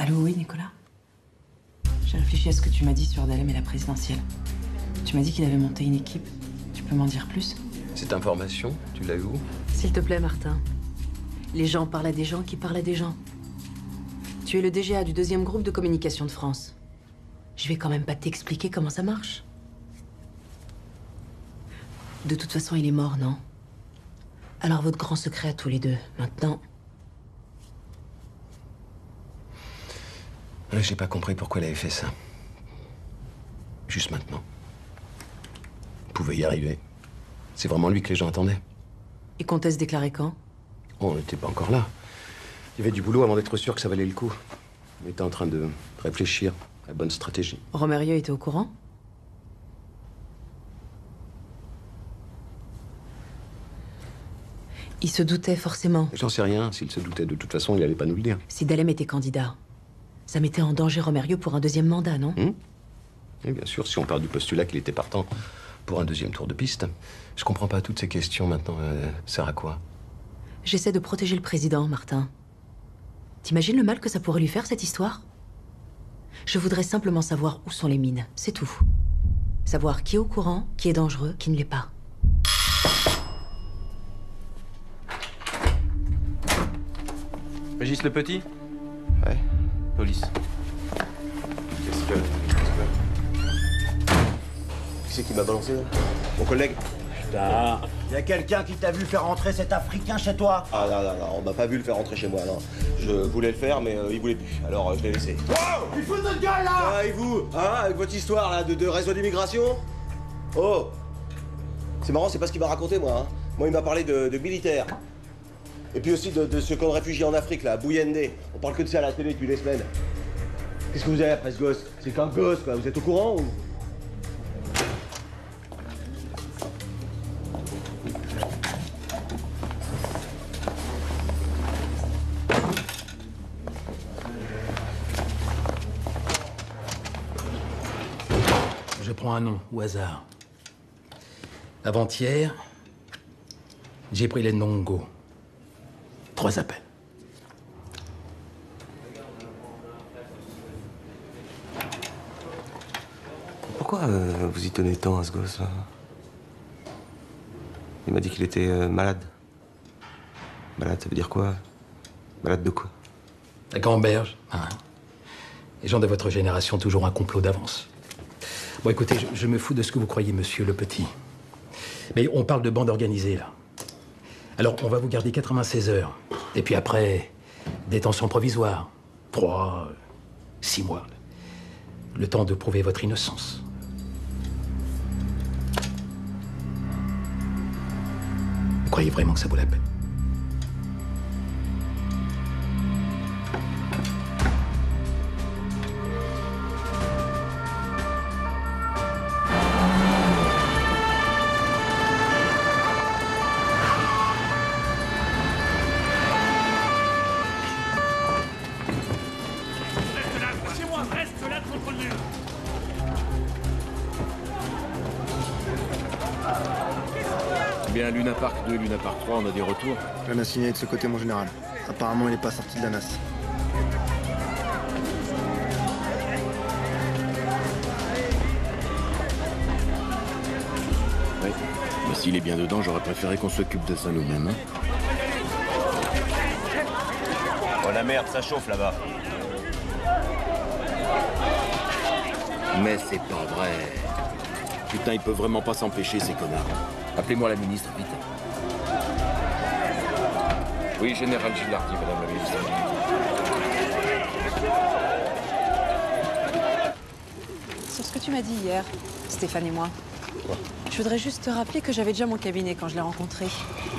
Allô, oui, Nicolas? J'ai réfléchi à ce que tu m'as dit sur Dalem et la présidentielle. Tu m'as dit qu'il avait monté une équipe. Tu peux m'en dire plus? Cette information, tu l'as eu où? S'il te plaît, Martin. Les gens parlent à des gens qui parlent à des gens. Tu es le DGA du 2e groupe de communication de France. Je vais quand même pas t'expliquer comment ça marche. De toute façon, il est mort, non? Alors votre grand secret à tous les deux, maintenant... J'ai pas compris pourquoi il avait fait ça. Juste maintenant. Il pouvait y arriver. C'est vraiment lui que les gens attendaient. Et comptait se déclarer quand? On n'était pas encore là. Il y avait du boulot avant d'être sûr que ça valait le coup. On était en train de réfléchir à la bonne stratégie. Romérieux était au courant? Il se doutait forcément. J'en sais rien. S'il se doutait, de toute façon, il allait pas nous le dire. Si Dalem était candidat, ça mettait en danger Romérieux pour un 2e mandat, non? Et bien sûr, si on part du postulat qu'il était partant pour un 2e tour de piste. Je comprends pas toutes ces questions maintenant. Sert à quoi? J'essaie de protéger le président, Martin. T'imagines le mal que ça pourrait lui faire, cette histoire? Je voudrais simplement savoir où sont les mines, c'est tout. Savoir qui est au courant, qui est dangereux, qui ne l'est pas. Régis Le Petit? Ouais. Police. Qu'est-ce que... Qui c'est qui m'a balancé là? Mon collègue? Putain. Y a quelqu'un qui t'a vu faire rentrer cet Africain chez toi? Ah non, on m'a pas vu le faire rentrer chez moi, non. Je voulais le faire, mais il voulait plus. Alors je l'ai laissé. Wow! Il fout notre gueule là! Ah, et vous? Hein? Avec votre histoire là de réseau d'immigration? Oh! C'est marrant, c'est pas ce qu'il m'a raconté moi. Hein. Moi, il m'a parlé de militaires. Et puis aussi de ce camp de réfugiés en Afrique là, à Bouyendé. On parle que de ça à la télé depuis des semaines. Qu'est-ce que vous avez après ce gosse? C'est qu'un gosse quoi, vous êtes au courant ou? Je prends un nom, au hasard. Avant-hier, j'ai pris les Nongo. 3 appels. Pourquoi vous y tenez tant à ce gosse là? Il m'a dit qu'il était malade. Malade, ça veut dire quoi? Malade de quoi? La gamberge, hein. Les gens de votre génération ont toujours un complot d'avance. Bon, écoutez, je me fous de ce que vous croyez, monsieur Le Petit. Mais on parle de bande organisée, là. Alors, on va vous garder 96 heures. Et puis après, détention provisoire. 3, 6 mois. Le temps de prouver votre innocence. Vous croyez vraiment que ça vaut la peine? Bien, Luna Park 2, Luna Park 3, on a des retours. Rien à signaler de ce côté, mon général. Apparemment, il n'est pas sorti de la NAS. Oui. Mais s'il est bien dedans, j'aurais préféré qu'on s'occupe de ça nous-mêmes. Hein. Oh la merde, ça chauffe là-bas. Mais c'est pas vrai. Putain, ils peuvent vraiment pas s'empêcher, ces connards. Appelez-moi la ministre, vite. Oui, Général Gilardi, madame la ministre. Sur ce que tu m'as dit hier, Stéphane et moi. Quoi? Je voudrais juste te rappeler que j'avais déjà mon cabinet quand je l'ai rencontré.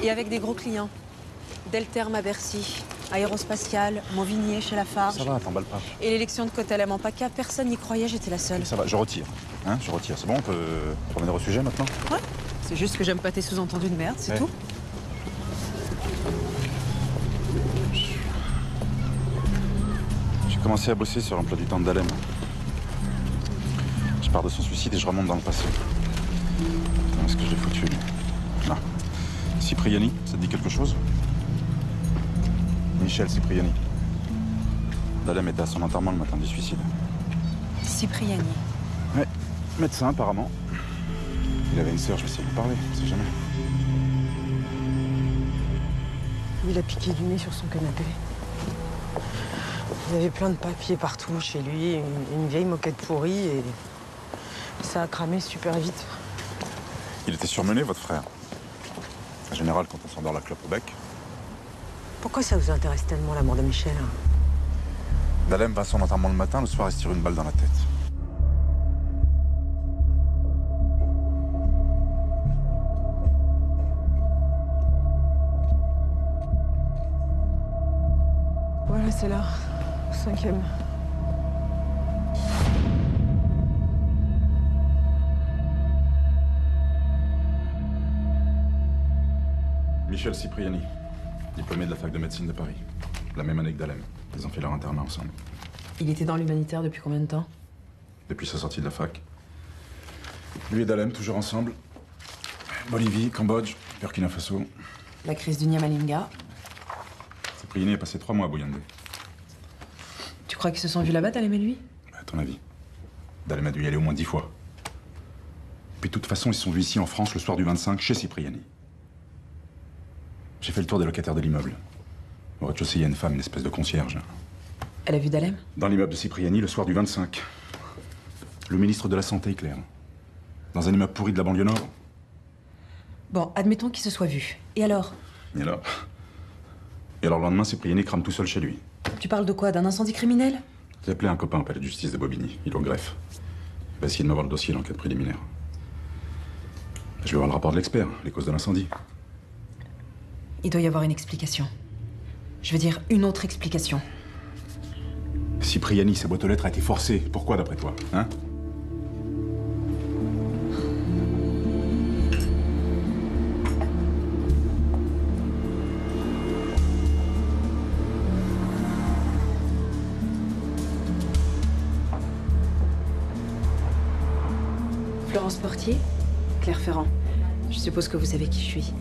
Et avec des gros clients. Delterme à Bercy, Aérospatiale, Montvignier chez Lafarge. Ça va, t'emballes pas. Et l'élection de Cotelem en PACA, personne n'y croyait, j'étais la seule. Ça va, je retire. Hein, je retire. C'est bon, on peut revenir au sujet maintenant? Ouais. C'est juste que j'aime pas tes sous-entendus de merde, c'est tout. J'ai commencé à bosser sur l'emploi du temps de Dalem. Je pars de son suicide et je remonte dans le passé. Comment est-ce que je l'ai foutu, lui? Là. Cipriani, ça te dit quelque chose? Michel Cipriani. Dalem était à son enterrement le matin du suicide. Cipriani. Ouais, médecin apparemment. Il avait une sœur, je vais essayer de lui parler, on sait jamais. Il a piqué du nez sur son canapé. Il y avait plein de papiers partout chez lui, une vieille moquette pourrie et ça a cramé super vite. Il était surmené, votre frère. En général, quand on s'endort la clope au bec. Pourquoi ça vous intéresse tellement la mort de Michel? Dalem va à son enterrement le matin, le soir il se tire une balle dans la tête. Voilà, c'est là. 5e. Michel Cipriani, diplômé de la fac de médecine de Paris. La même année que Dalem. Ils ont fait leur internat ensemble. Il était dans l'humanitaire depuis combien de temps? Depuis sa sortie de la fac. Lui et Dalem, toujours ensemble. Bolivie, Cambodge, Burkina Faso. La crise du Nyamalinga. Cipriani est passé 3 mois à Bouyendé. Tu crois qu'ils se sont vus là-bas, Dalem et lui? ton avis? Dalem a dû y aller au moins 10 fois. Puis de toute façon, ils se sont vus ici en France le soir du 25 chez Cipriani. J'ai fait le tour des locataires de l'immeuble. Au rez-de-chaussée, il y a une femme, une espèce de concierge. Elle a vu Dalem? Dans l'immeuble de Cipriani le soir du 25. Le ministre de la Santé, Claire. Dans un immeuble pourri de la banlieue nord. Bon, admettons qu'il se soit vu. Et alors? Et alors le lendemain, Cipriani crame tout seul chez lui. Tu parles de quoi? D'un incendie criminel? J'ai appelé un copain au palais de justice de Bobigny. Il est au greffe. Il va essayer de m'avoir le dossier, l'enquête préliminaire. Je vais voir le rapport de l'expert, les causes de l'incendie. Il doit y avoir une explication. Je veux dire, une autre explication. Cipriani, sa boîte aux lettres a été forcée. Pourquoi, d'après toi, hein? Florence Portier, Claire Ferrand. Je suppose que vous savez qui je suis.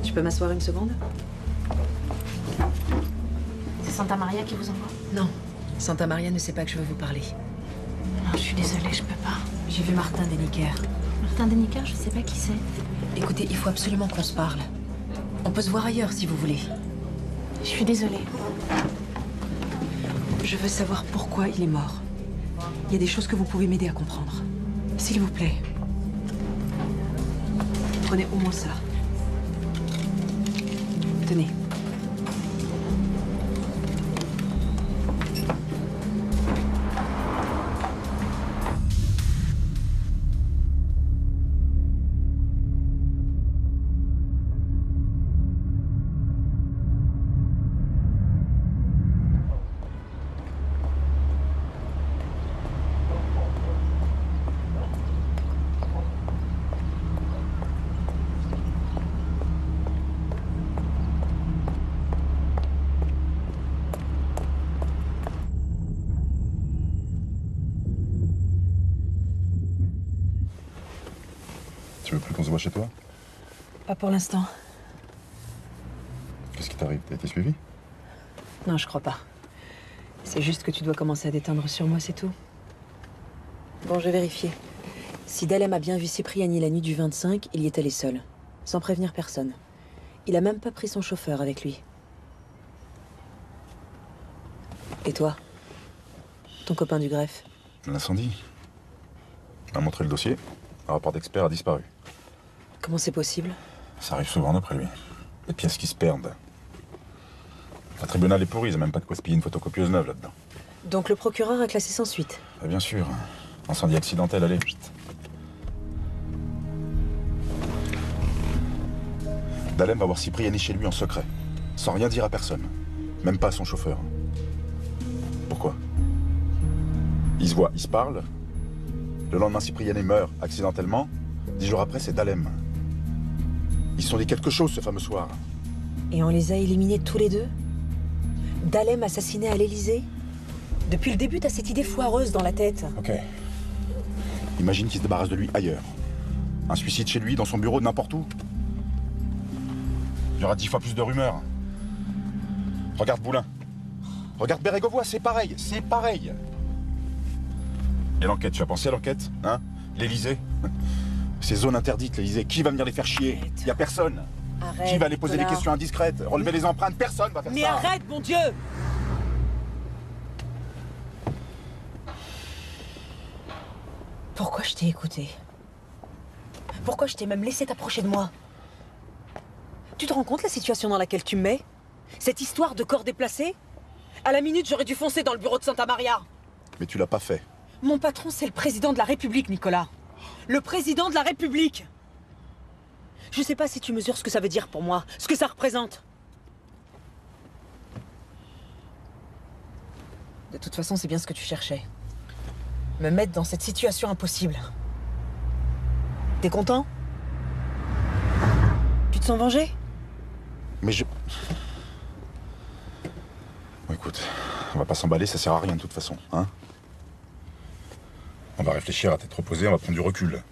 Je peux m'asseoir une seconde? C'est Santa Maria qui vous envoie? Non. Santa Maria ne sait pas que je veux vous parler. Non, je suis désolée, je peux pas. J'ai vu Martin Deniker. Martin Deniker, je sais pas qui c'est. Écoutez, il faut absolument qu'on se parle. On peut se voir ailleurs si vous voulez. Je suis désolée. Je veux savoir pourquoi il est mort. Il y a des choses que vous pouvez m'aider à comprendre. S'il vous plaît. Prenez au moins ça. Tenez. Tu veux plus qu'on se voit chez toi? Pas pour l'instant. Qu'est-ce qui t'arrive? T'as été suivi? Non, je crois pas. C'est juste que tu dois commencer à déteindre sur moi, c'est tout. Bon, je vais vérifier. Si Dalem a bien vu Cipriani la nuit du 25, il y est allé seul, sans prévenir personne. Il a même pas pris son chauffeur avec lui. Et toi? Ton copain du greffe? L'incendie. On a montré le dossier. Un rapport d'expert a disparu. Comment c'est possible? Ça arrive souvent après lui. Des pièces qui se perdent. Le tribunal est pourri, ils n'ont même pas de quoi se piller une photocopieuse neuve là-dedans. Donc le procureur a classé sans suite? Ah, bien sûr. Incendie accidentel, allez, vite. Dalem va voir Cipriani chez lui en secret, sans rien dire à personne. Même pas à son chauffeur. Pourquoi? Ils se voient, ils se parlent. Le lendemain, Cipriani meurt accidentellement. 10 jours après, c'est Dalem. Ils se sont dit quelque chose ce fameux soir. Et on les a éliminés tous les deux? Dalem assassiné à l'Élysée? Depuis le début, t'as cette idée foireuse dans la tête. Ok. Imagine qu'il se débarrasse de lui ailleurs. Un suicide chez lui, dans son bureau, n'importe où. Il y aura 10 fois plus de rumeurs. Regarde Boulin. Regarde Bérégovoy, c'est pareil, c'est pareil. Et l'enquête, tu as pensé à l'enquête, hein? L'Élysée? Ces zones interdites, l'Élysée, qui va venir les faire chier? Il y a personne. Arrête, Qui va aller poser connard. des questions indiscrètes, relever les empreintes? Personne va faire Mais ça. arrête, mon Dieu! Pourquoi je t'ai écouté? Pourquoi je t'ai même laissé t'approcher de moi? Tu te rends compte la situation dans laquelle tu me mets? Cette histoire de corps déplacé? À la minute, j'aurais dû foncer dans le bureau de Santa Maria. Mais tu l'as pas fait. Mon patron, c'est le président de la République, Nicolas. Le président de la République! Je sais pas si tu mesures ce que ça veut dire pour moi, ce que ça représente. De toute façon, c'est bien ce que tu cherchais. Me mettre dans cette situation impossible. T'es content? Tu te sens vengé? Mais je... Bon, écoute, on va pas s'emballer, ça sert à rien de toute façon, hein? On va réfléchir à tête reposée, on va prendre du recul.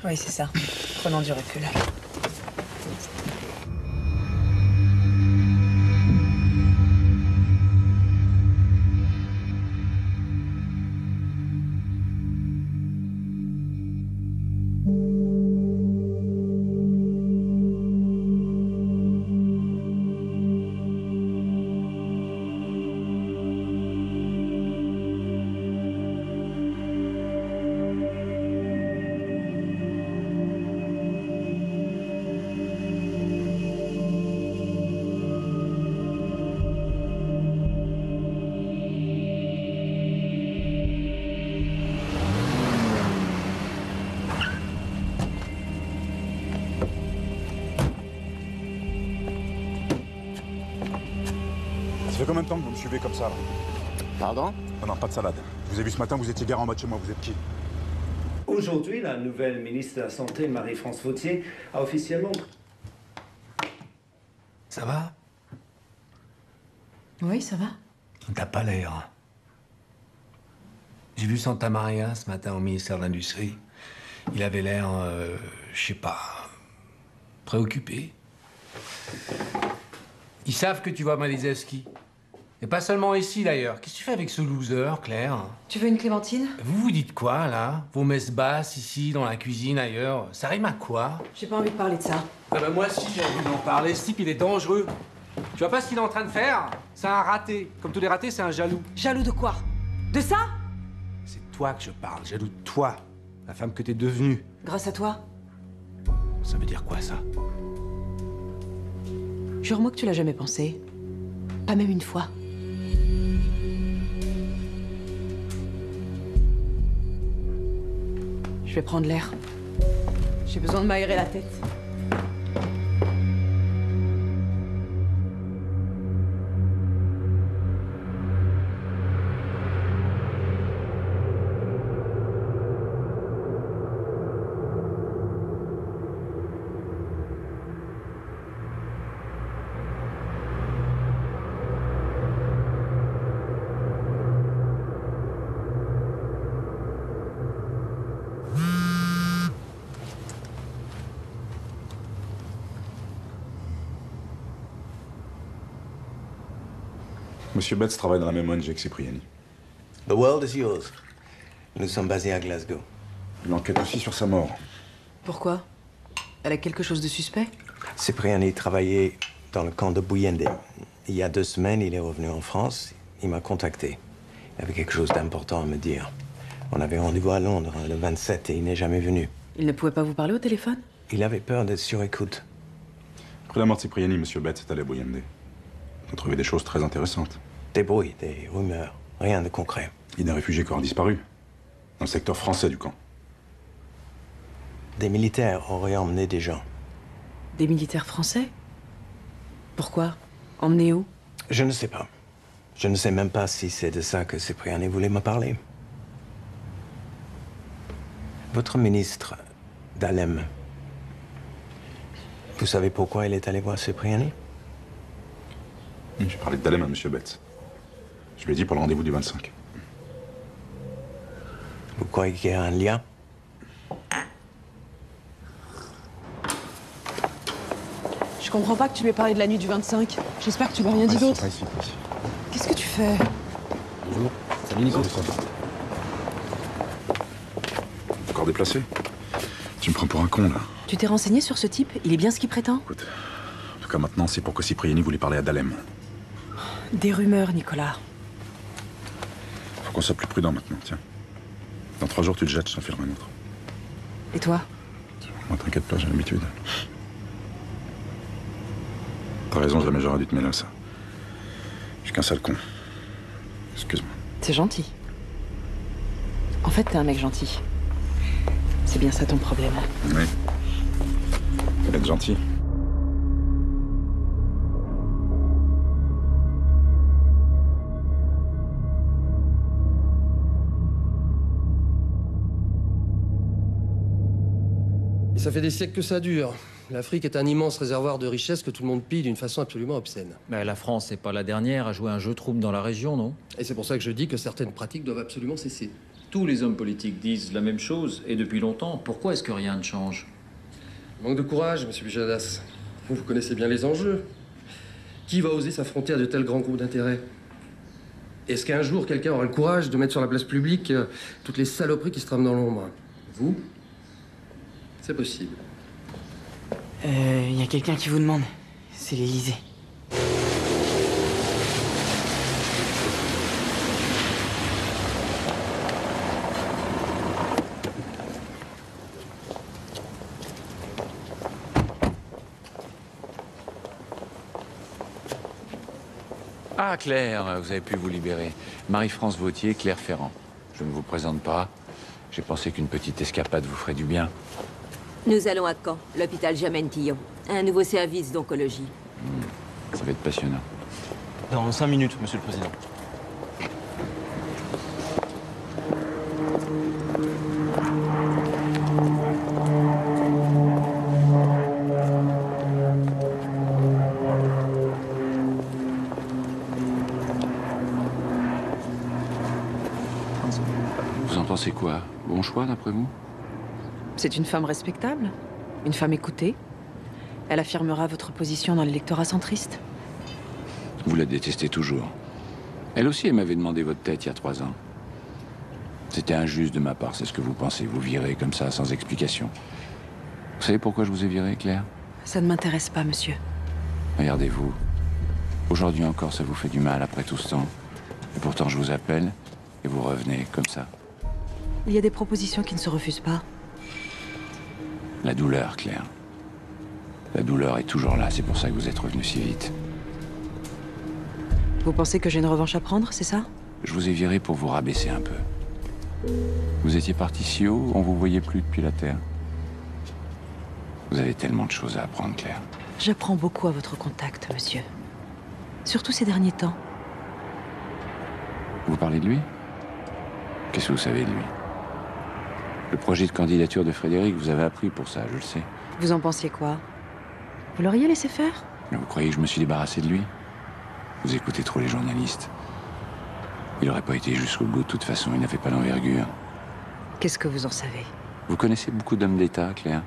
Oui, c'est ça. Prenons du recul. fait combien de temps que vous me suivez comme ça, là? Pardon? Non, pas de salade. Je vous ai vu ce matin, vous étiez garé en bas de chez moi. Vous êtes qui? Aujourd'hui, la nouvelle ministre de la Santé, Marie-France Vauthier, a officiellement... Ça va? Oui, ça va. T'as pas l'air. J'ai vu Santa Maria ce matin au ministère de l'Industrie. Il avait l'air, je sais pas, préoccupé. Ils savent que tu vois Malizewski. Et pas seulement ici, d'ailleurs. Qu'est-ce que tu fais avec ce loser, Claire? Tu veux une clémentine? Vous vous dites quoi, là? Vos messes basses, ici, dans la cuisine, ailleurs. Ça rime à quoi? J'ai pas envie de parler de ça. Ah bah moi, si, j'ai envie d'en parler. Ce type, il est dangereux. Tu vois pas ce qu'il est en train de faire? C'est un raté. Comme tous les ratés, c'est un jaloux. Jaloux de quoi? De ça? C'est toi que je parle. Jaloux de toi. La femme que t'es devenue. Grâce à toi? Ça veut dire quoi, ça? Jure-moi que tu l'as jamais pensé. Pas même une fois. Je vais prendre l'air. J'ai besoin de m'aérer la tête. Monsieur Betts travaille dans la même ONG que Cipriani. The world is yours. Nous sommes basés à Glasgow. Il enquête aussi sur sa mort. Pourquoi? Elle a quelque chose de suspect? Cipriani travaillait dans le camp de Buyende. Il y a 2 semaines, il est revenu en France. Il m'a contacté. Il avait quelque chose d'important à me dire. On avait rendez-vous à Londres le 27 et il n'est jamais venu. Il ne pouvait pas vous parler au téléphone? Il avait peur d'être sur écoute. Après la mort de Cipriani, Monsieur Betts est allé à Buyende. On a trouvé des choses très intéressantes. Des bruits, des rumeurs, rien de concret. Il y a des réfugiés qui ont disparu. Dans le secteur français du camp. Des militaires auraient emmené des gens. Des militaires français? Pourquoi? Emmenés où? Je ne sais pas. Je ne sais même pas si c'est de ça que Cipriani voulait me parler. Votre ministre, Dalem, vous savez pourquoi il est allé voir Cipriani? J'ai parlé de Dalem à Monsieur Betts. Je lui ai dit pour le rendez-vous du 25. Vous croyez qu'il y a un lien? Je comprends pas que tu m'aies parlé de la nuit du 25. J'espère que tu m'as rien dit d'autre. Qu'est-ce que tu fais? Bonjour. Salut Nico. Encore déplacé? Tu me prends pour un con, là. Tu t'es renseigné sur ce type? Il est bien ce qu'il prétend? Écoute, en tout cas maintenant, c'est pour que Cipriani voulait parler à Dalem. Des rumeurs, Nicolas. Faut qu'on soit plus prudent maintenant, tiens. Dans 3 jours, tu te jettes, je t'en filerai un autre. Et toi? Moi, t'inquiète pas, j'ai l'habitude. T'as raison, jamais j'aurais dû te mêler à ça. Je suis qu'un sale con. Excuse-moi. C'est gentil. En fait, t'es un mec gentil. C'est bien ça ton problème. Oui. Être gentil. Et ça fait des siècles que ça dure. L'Afrique est un immense réservoir de richesses que tout le monde pille d'une façon absolument obscène. Mais la France n'est pas la dernière à jouer un jeu trouble dans la région, non? Et c'est pour ça que je dis que certaines pratiques doivent absolument cesser. Tous les hommes politiques disent la même chose, et depuis longtemps. Pourquoi est-ce que rien ne change? Manque de courage, monsieur Bijadas. Vous connaissez bien les enjeux. Qui va oser s'affronter à de tels grands groupes d'intérêts? Est-ce qu'un jour, quelqu'un aura le courage de mettre sur la place publique toutes les saloperies qui se trament dans l'ombre? Vous? C'est possible. Y a quelqu'un qui vous demande. C'est l'Élysée. Ah, Claire, vous avez pu vous libérer. Marie-France Vauthier, Claire Ferrand. Je ne vous présente pas. J'ai pensé qu'une petite escapade vous ferait du bien. Nous allons à Caen, l'hôpital Germaine-Tillon. Un nouveau service d'oncologie. Ça va être passionnant. Dans 5 minutes, Monsieur le Président. Vous en pensez quoi? Bon choix, d'après vous? C'est une femme respectable, une femme écoutée. Elle affirmera votre position dans l'électorat centriste. Vous la détestez toujours. Elle aussi, elle m'avait demandé votre tête il y a 3 ans. C'était injuste de ma part, c'est ce que vous pensez. Vous virez comme ça, sans explication. Vous savez pourquoi je vous ai viré, Claire? Ça ne m'intéresse pas, monsieur. Regardez-vous. Aujourd'hui encore, ça vous fait du mal après tout ce temps. Et pourtant, je vous appelle et vous revenez comme ça. Il y a des propositions qui ne se refusent pas. La douleur, Claire. La douleur est toujours là, c'est pour ça que vous êtes revenu si vite. Vous pensez que j'ai une revanche à prendre, c'est ça? Je vous ai viré pour vous rabaisser un peu. Vous étiez parti si haut, on vous voyait plus depuis la Terre. Vous avez tellement de choses à apprendre, Claire. J'apprends beaucoup à votre contact, monsieur. Surtout ces derniers temps. Vous parlez de lui? Qu'est-ce que vous savez de lui? Le projet de candidature de Frédéric, vous avez appris pour ça, je le sais. Vous en pensiez quoi? Vous l'auriez laissé faire? Mais vous croyez que je me suis débarrassé de lui? Vous écoutez trop les journalistes. Il n'aurait pas été jusqu'au bout de toute façon, il n'avait pas l'envergure. Qu'est-ce que vous en savez? Vous connaissez beaucoup d'hommes d'État, Claire?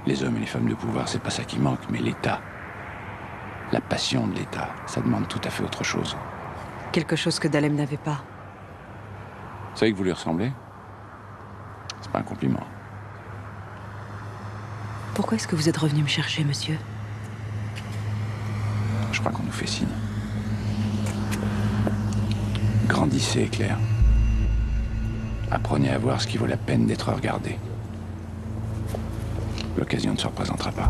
Les hommes et les femmes de pouvoir, c'est pas ça qui manque, mais l'État. La passion de l'État, ça demande tout à fait autre chose. Quelque chose que Dalem n'avait pas. Vous savez que vous lui ressemblez? C'est pas un compliment. Pourquoi est-ce que vous êtes revenu me chercher, monsieur? Je crois qu'on nous fait signe. Grandissez, Claire. Apprenez à voir ce qui vaut la peine d'être regardé. L'occasion ne se représentera pas.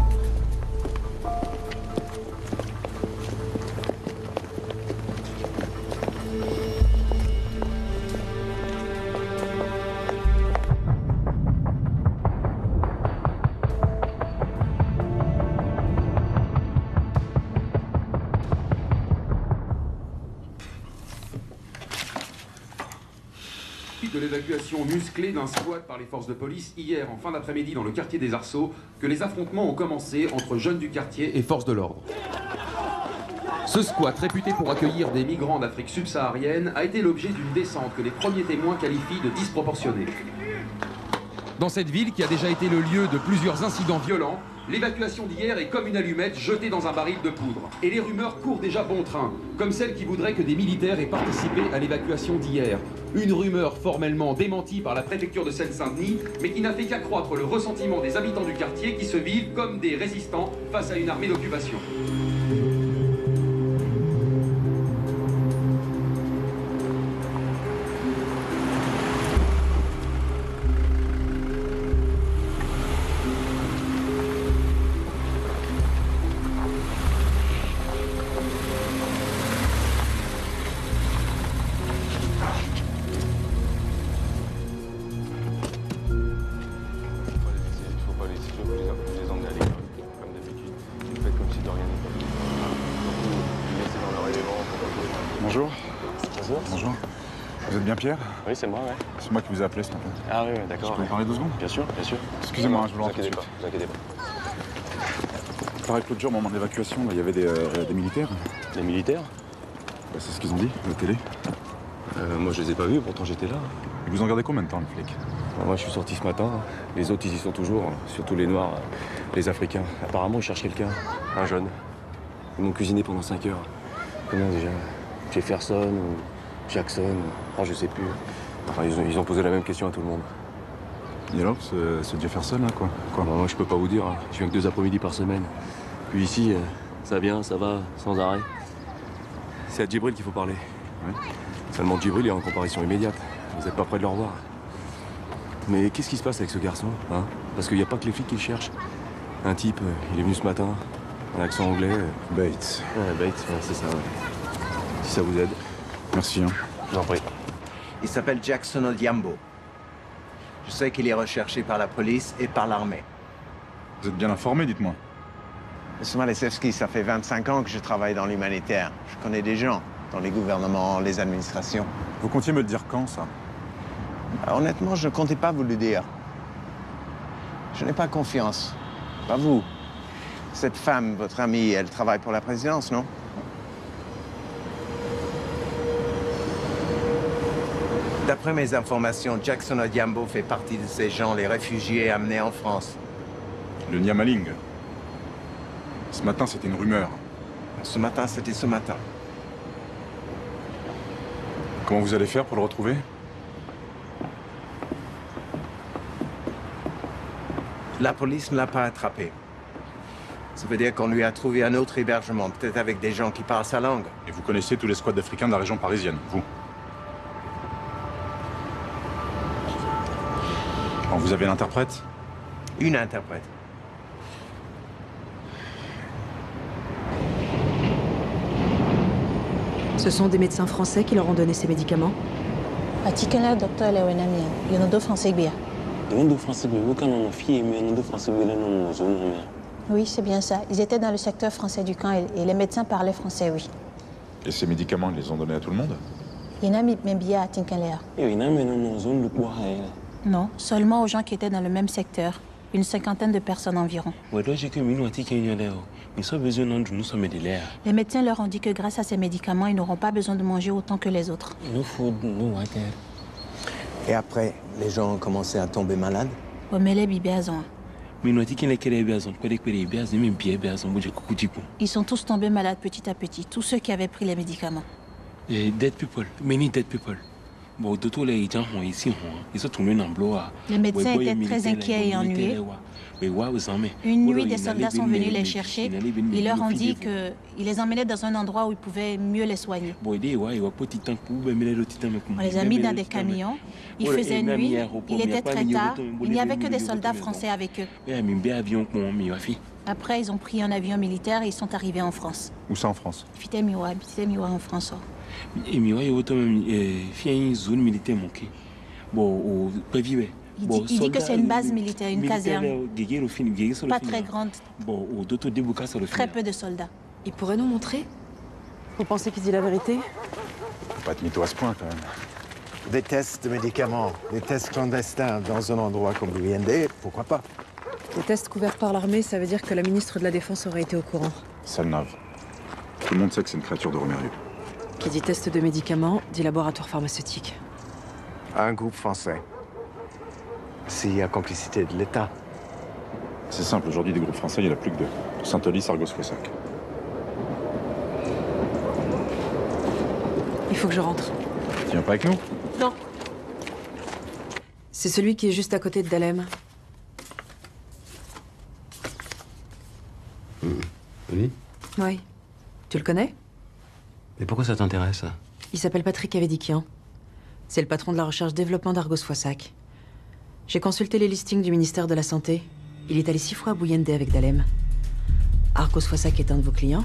De l'évacuation musclée d'un squat par les forces de police hier en fin d'après-midi dans le quartier des Arceaux que les affrontements ont commencé entre jeunes du quartier et forces de l'ordre. Ce squat, réputé pour accueillir des migrants d'Afrique subsaharienne, a été l'objet d'une descente que les premiers témoins qualifient de disproportionnée. Dans cette ville qui a déjà été le lieu de plusieurs incidents violents, l'évacuation d'hier est comme une allumette jetée dans un baril de poudre. Et les rumeurs courent déjà bon train, comme celle qui voudrait que des militaires aient participé à l'évacuation d'hier. Une rumeur formellement démentie par la préfecture de Seine-Saint-Denis, mais qui n'a fait qu'accroître le ressentiment des habitants du quartier qui se vivent comme des résistants face à une armée d'occupation. Bonjour. Bonjour. Bonjour. Vous êtes bien Pierre? Oui, c'est moi, ouais. C'est moi qui vous ai appelé ce matin. Ah oui, d'accord. Je peux vous parler 2 secondes? Bien sûr, bien sûr. Excusez-moi, je vous l'en prie. Vous inquiétez pas. Pareil que l'autre jour, au moment de l'évacuation, il y avait des militaires. Des militaires? Bah, c'est ce qu'ils ont dit, à la télé. Moi, je les ai pas vus, pourtant j'étais là. Ils vous ont gardé combien de temps, le flic? Moi, je suis sorti ce matin. Les autres, ils y sont toujours, surtout les Noirs, les Africains. Apparemment, ils cherchent quelqu'un, un jeune. Ils m'ont cuisiné pendant 5 heures. Comment déjà? Jefferson ou Jackson, je sais plus. Enfin, ils ont posé la même question à tout le monde. Et alors, ce Jefferson, là, quoi? Moi, je peux pas vous dire. Je viens que 2 après-midi par semaine. Puis ici, ça vient, ça va, sans arrêt. C'est à Djibril qu'il faut parler. Ouais. Seulement Djibril est en comparution immédiate. Vous n'êtes pas près de le revoir. Mais qu'est-ce qui se passe avec ce garçon, hein? Parce qu'il n'y a pas que les flics qui le cherchent. Un type, il est venu ce matin, un accent anglais. Bates. Ouais, Bates, ouais, c'est ça, ouais. Si ça vous aide. Merci, hein. Je vous en prie. Il s'appelle Jackson Odhiambo. Je sais qu'il est recherché par la police et par l'armée. Vous êtes bien informé, dites-moi. Monsieur Malessevski, ça fait 25 ans que je travaille dans l'humanitaire. Je connais des gens dans les gouvernements, les administrations. Vous comptiez me le dire quand, ça? Honnêtement, je ne comptais pas vous le dire. Je n'ai pas confiance. Pas vous. Cette femme, votre amie, elle travaille pour la présidence, non? D'après mes informations, Jackson Odhiambo fait partie de ces gens, les réfugiés amenés en France. Le Nyamaling. Ce matin, c'était une rumeur. Ce matin, c'était ce matin. Comment vous allez faire pour le retrouver? La police ne l'a pas attrapé. Ça veut dire qu'on lui a trouvé un autre hébergement, peut-être avec des gens qui parlent sa langue. Et vous connaissez tous les squads africains de la région parisienne, vous? Bon, vous avez l'interprète? Une interprète. Ce sont des médecins français qui leur ont donné ces médicaments? Atikala docteur Lewenamia, yonodo français bien. Oui, c'est bien ça. Ils étaient dans le secteur français du camp et les médecins parlaient français, oui. Et ces médicaments, ils les ont donnés à tout le monde? Yenami Mbia Atinkalea. Non, seulement aux gens qui étaient dans le même secteur. Une 50aine de personnes environ. Les médecins leur ont dit que grâce à ces médicaments, ils n'auront pas besoin de manger autant que les autres. Et après, les gens ont commencé à tomber malades? Ils sont tous tombés malades petit à petit, tous ceux qui avaient pris les médicaments. Dead people, many dead people. Les médecins étaient très inquiets et ennuyés. Une nuit, des soldats sont venus les chercher. Ils leur ont dit qu'ils les emmenaient dans un endroit où ils pouvaient mieux les soigner. On les a mis dans des camions. Il faisait nuit. Il était très tard. Il n'y avait que des soldats français avec eux. Après, ils ont pris un avion militaire et ils sont arrivés en France. Où ça en France? Fitemiwa en France. Il dit que c'est une base militaire, une caserne. Pas très grande. Très peu de soldats. Il pourrait nous montrer? Vous pensez qu'il dit la vérité? Faut pas être mytho à ce point, quand même. Des tests de médicaments, des tests clandestins dans un endroit comme l'UND, pourquoi pas? Des tests couverts par l'armée, ça veut dire que la ministre de la Défense aurait été au courant. Salnave. Tout le monde sait que c'est une créature de Romérieux. Qui dit test de médicaments, dit laboratoire pharmaceutique. Un groupe français. S'il y a complicité de l'État. C'est simple, aujourd'hui, des groupes français, il n'y en a plus que deux. Saint-Olis, Argos-Fossac. Il faut que je rentre. Tu viens pas avec nous? Non. C'est celui qui est juste à côté de Dahlem. Oui? Oui. Tu le connais? Mais pourquoi ça t'intéresse, ça? Il s'appelle Patrick Avedikian. C'est le patron de la recherche-développement d'Argos-Fossac. J'ai consulté les listings du ministère de la Santé. Il est allé 6 fois à Bouyendé avec Dahlem. Argos-Fossac est un de vos clients?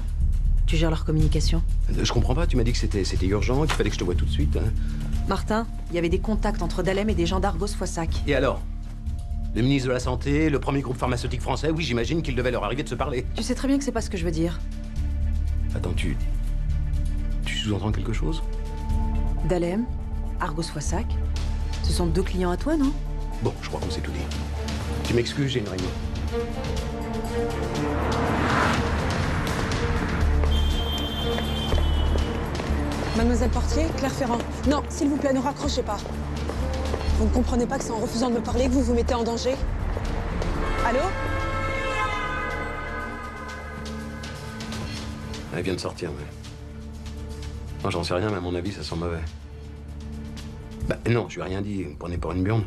Tu gères leur communication? Je comprends pas, tu m'as dit que c'était urgent, qu'il fallait que je te voie tout de suite. Hein. Martin, il y avait des contacts entre Dahlem et des gens d'Argos-Fossac. Et alors? Le ministre de la Santé, le premier groupe pharmaceutique français, oui, j'imagine qu'il devait leur arriver de se parler. Tu sais très bien que c'est pas ce que je veux dire. Attends, tu sous-entends quelque chose? Dahlem, Argos-Fossac, ce sont 2 clients à toi, non? Bon, je crois qu'on s'est tout dit. Tu m'excuses, j'ai une réunion. Mademoiselle Portier, Claire Ferrand. Non, s'il vous plaît, ne raccrochez pas. Vous ne comprenez pas que c'est en refusant de me parler que vous vous mettez en danger? Allô? Elle vient de sortir, mais... Non, j'en sais rien, mais à mon avis, ça sent mauvais. Bah non, je lui ai rien dit, vous me prenez pour une burne.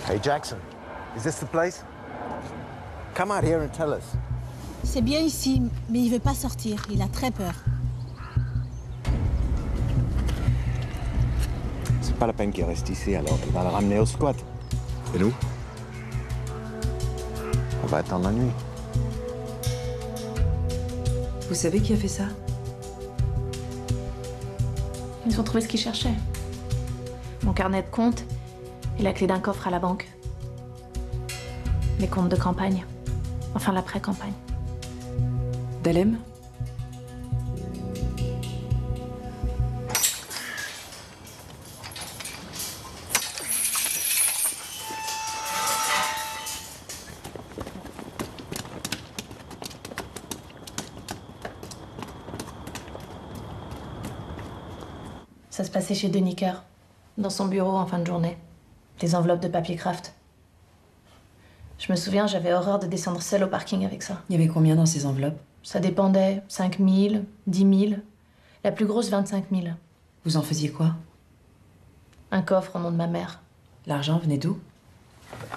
Hey Jackson, is this the place? Come out here and tell us. C'est bien ici, mais il veut pas sortir. Il a très peur. C'est pas la peine qu'il reste ici, alors il va le ramener au squat. Et nous? On va attendre la nuit. Vous savez qui a fait ça? Ils ont trouvé ce qu'ils cherchaient. Mon carnet de compte et la clé d'un coffre à la banque. Mes comptes de campagne. Enfin, l'après-campagne. Dalem? Ça se passait chez Deniker, dans son bureau en fin de journée. Des enveloppes de papier craft. Je me souviens, j'avais horreur de descendre seule au parking avec ça. Il y avait combien dans ces enveloppes? Ça dépendait. 5 000, 10 000. La plus grosse, 25 000. Vous en faisiez quoi? Un coffre au nom de ma mère. L'argent venait d'où?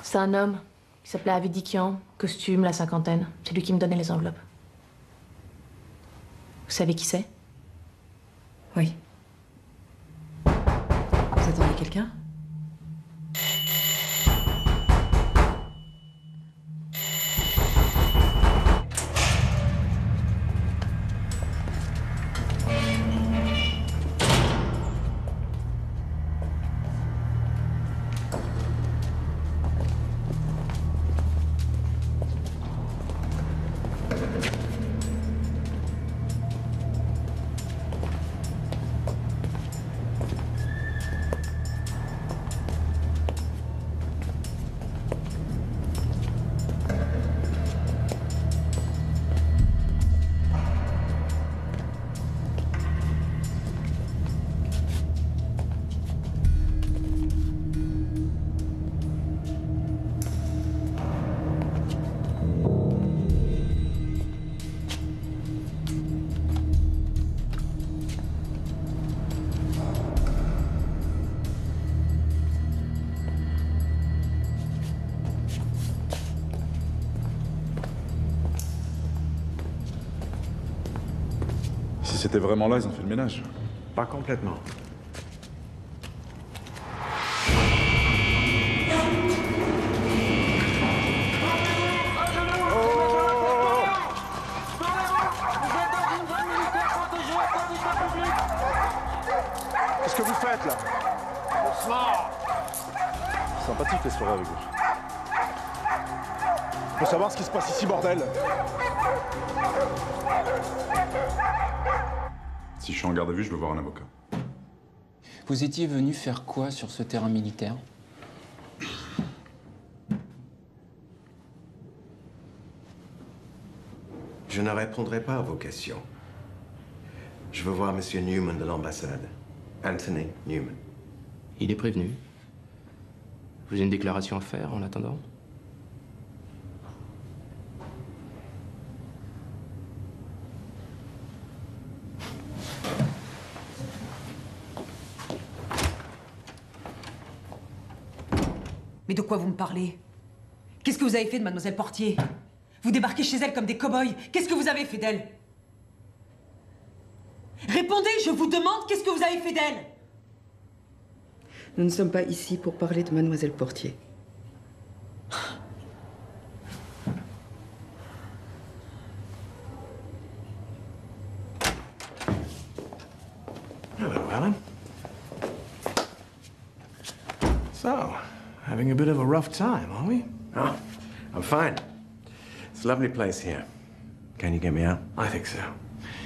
C'est un homme. Il s'appelait Avidikian, costume, la cinquantaine. C'est lui qui me donnait les enveloppes. Vous savez qui c'est? Oui. Vous attendez quelqu'un? Si c'était vraiment là, ils ont fait le ménage. Pas complètement. Qu'est-ce que vous faites là? Sympathique les soirées avec vous. Faut savoir ce qui se passe ici, bordel. Si je suis en garde à vue, je veux voir un avocat. Vous étiez venu faire quoi sur ce terrain militaire? Je ne répondrai pas à vos questions. Je veux voir Monsieur Newman de l'ambassade. Anthony Newman. Il est prévenu. Vous avez une déclaration à faire en attendant? Mais de quoi vous me parlez? Qu'est-ce que vous avez fait de Mademoiselle Portier? Vous débarquez chez elle comme des cow-boys. Qu'est-ce que vous avez fait d'elle? Répondez, je vous demande, qu'est-ce que vous avez fait d'elle? Nous ne sommes pas ici pour parler de Mademoiselle Portier. Hello, Alan. So, having a bit of a rough time, are we? Oh, I'm fine. It's a lovely place here. Can you get me out? I think so.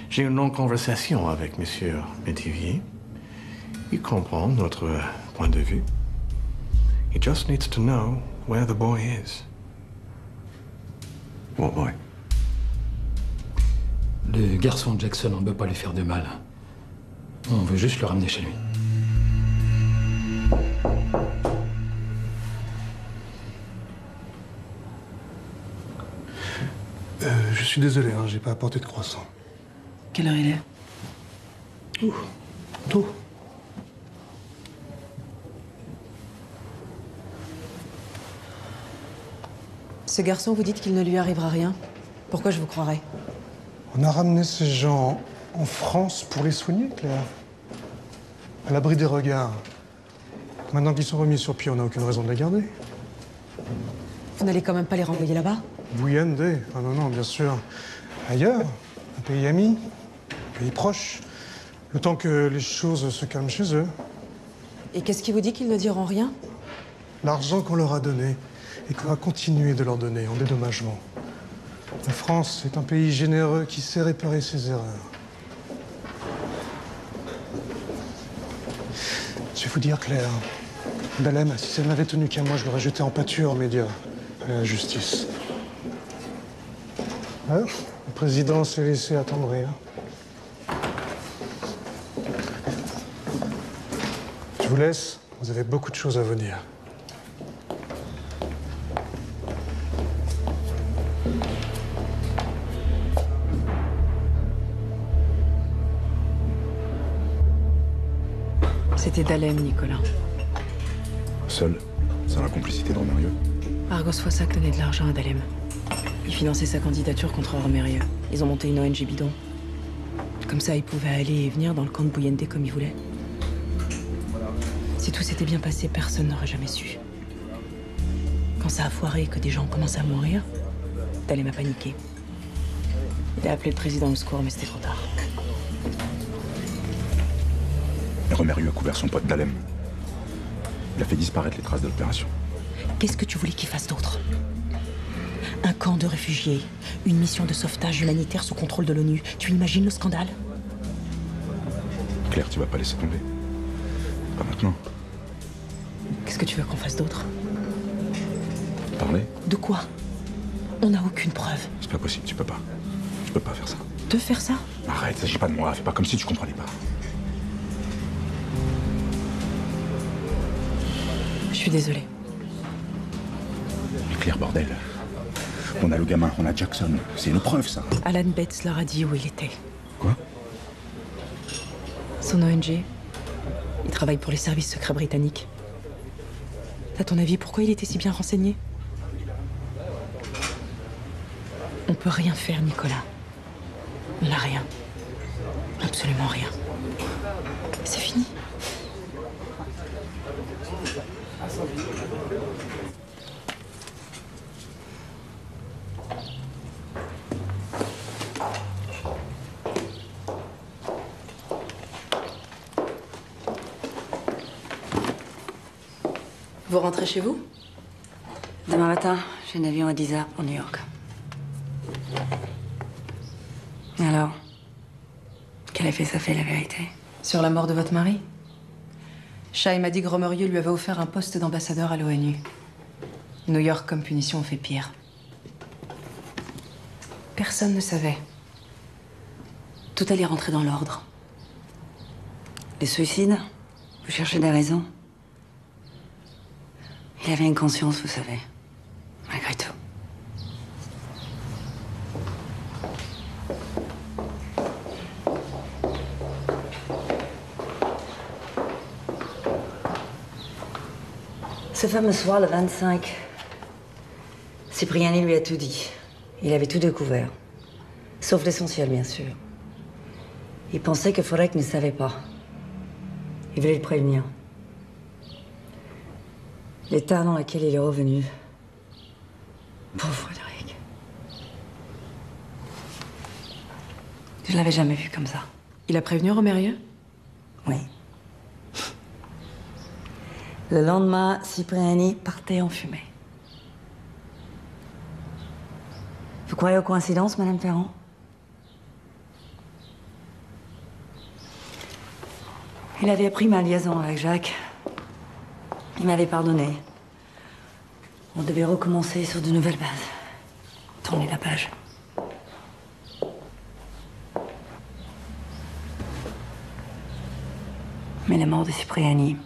J'ai une longue conversation avec Monsieur Métivier. Il comprend notre point de vue. He just needs to know where the boy is. What boy? Le garçon Jackson, on ne peut pas lui faire de mal. On veut juste le ramener chez lui. Je suis désolé, hein, j'ai pas apporté de croissant. Quelle heure il est? Tôt. Ce garçon, vous dites qu'il ne lui arrivera rien. Pourquoi je vous croirais? On a ramené ces gens en France pour les soigner, Claire. À l'abri des regards. Maintenant qu'ils sont remis sur pied, on n'a aucune raison de les garder. Vous n'allez quand même pas les renvoyer là-bas? Bouillende. Ah non, non, bien sûr. Ailleurs, un pays ami, un pays proche. Le temps que les choses se calment chez eux. Et qu'est-ce qui vous dit qu'ils ne diront rien? L'argent qu'on leur a donné et qu'on va continuer de leur donner en dédommagement. La France est un pays généreux qui sait réparer ses erreurs. Je vais vous dire, Claire, Dalem, si elle n'avait tenu qu'à moi, je l'aurais jeté en pâture aux médias, à la justice. Hein? Le président s'est laissé attendrir. Je vous laisse, vous avez beaucoup de choses à vous dire. C'était Dalem, Nicolas. Seul, sans la complicité de Romérieux. Argos Foissac donnait de l'argent à Dalem. Il finançait sa candidature contre Romérieux. Ils ont monté une ONG bidon. Comme ça, ils pouvaient aller et venir dans le camp de Bouillende comme ils voulaient. Si tout s'était bien passé, personne n'aurait jamais su. Quand ça a foiré et que des gens ont commencé à mourir, Dalem a paniqué. Il a appelé le président au secours, mais c'était trop tard. Et Romérieux a couvert son pote Dalem. Il a fait disparaître les traces de l'opération. Qu'est-ce que tu voulais qu'il fasse d'autre? Un camp de réfugiés, une mission de sauvetage humanitaire sous contrôle de l'ONU. Tu imagines le scandale? Claire, tu vas pas laisser tomber. Pas maintenant. Qu'est-ce que tu veux qu'on fasse d'autre? Parler? De quoi? On n'a aucune preuve. C'est pas possible, tu peux pas. Tu peux pas faire ça. De faire ça? Arrête, s'agit pas de moi, fais pas comme si tu comprenais pas. Je suis désolée. Mais Claire, bordel. On a le gamin, on a Jackson. C'est une preuve, ça. Alan Bates leur a dit où il était. Quoi? Son ONG. Il travaille pour les services secrets britanniques. À ton avis, pourquoi il était si bien renseigné? On peut rien faire, Nicolas. On n'a rien. Absolument rien. C'est fini. Vous rentrez chez vous? Demain matin, j'ai un avion à 10h pour New York. Alors, quel effet ça fait, la vérité? Sur la mort de votre mari? Shai m'a dit que Romérieux lui avait offert un poste d'ambassadeur à l'ONU. New York, comme punition, fait pire. Personne ne savait. Tout allait rentrer dans l'ordre. Les suicides? Vous cherchez des raisons? Il avait une conscience, vous savez. Malgré tout. Ce fameux soir, le 25, Cipriani lui a tout dit. Il avait tout découvert. Sauf l'essentiel, bien sûr. Il pensait que Forek ne savait pas. Il voulait le prévenir. L'état dans lequel il est revenu. Pauvre Frédéric. Je l'avais jamais vu comme ça. Il a prévenu Romérieux? Oui. Le lendemain, Cipriani partait en fumée. Vous croyez aux coïncidences, Madame Ferrand? Il avait appris ma liaison avec Jacques. Il m'avait pardonné. On devait recommencer sur de nouvelles bases. Tourner la page. Mais la mort de Cipriani,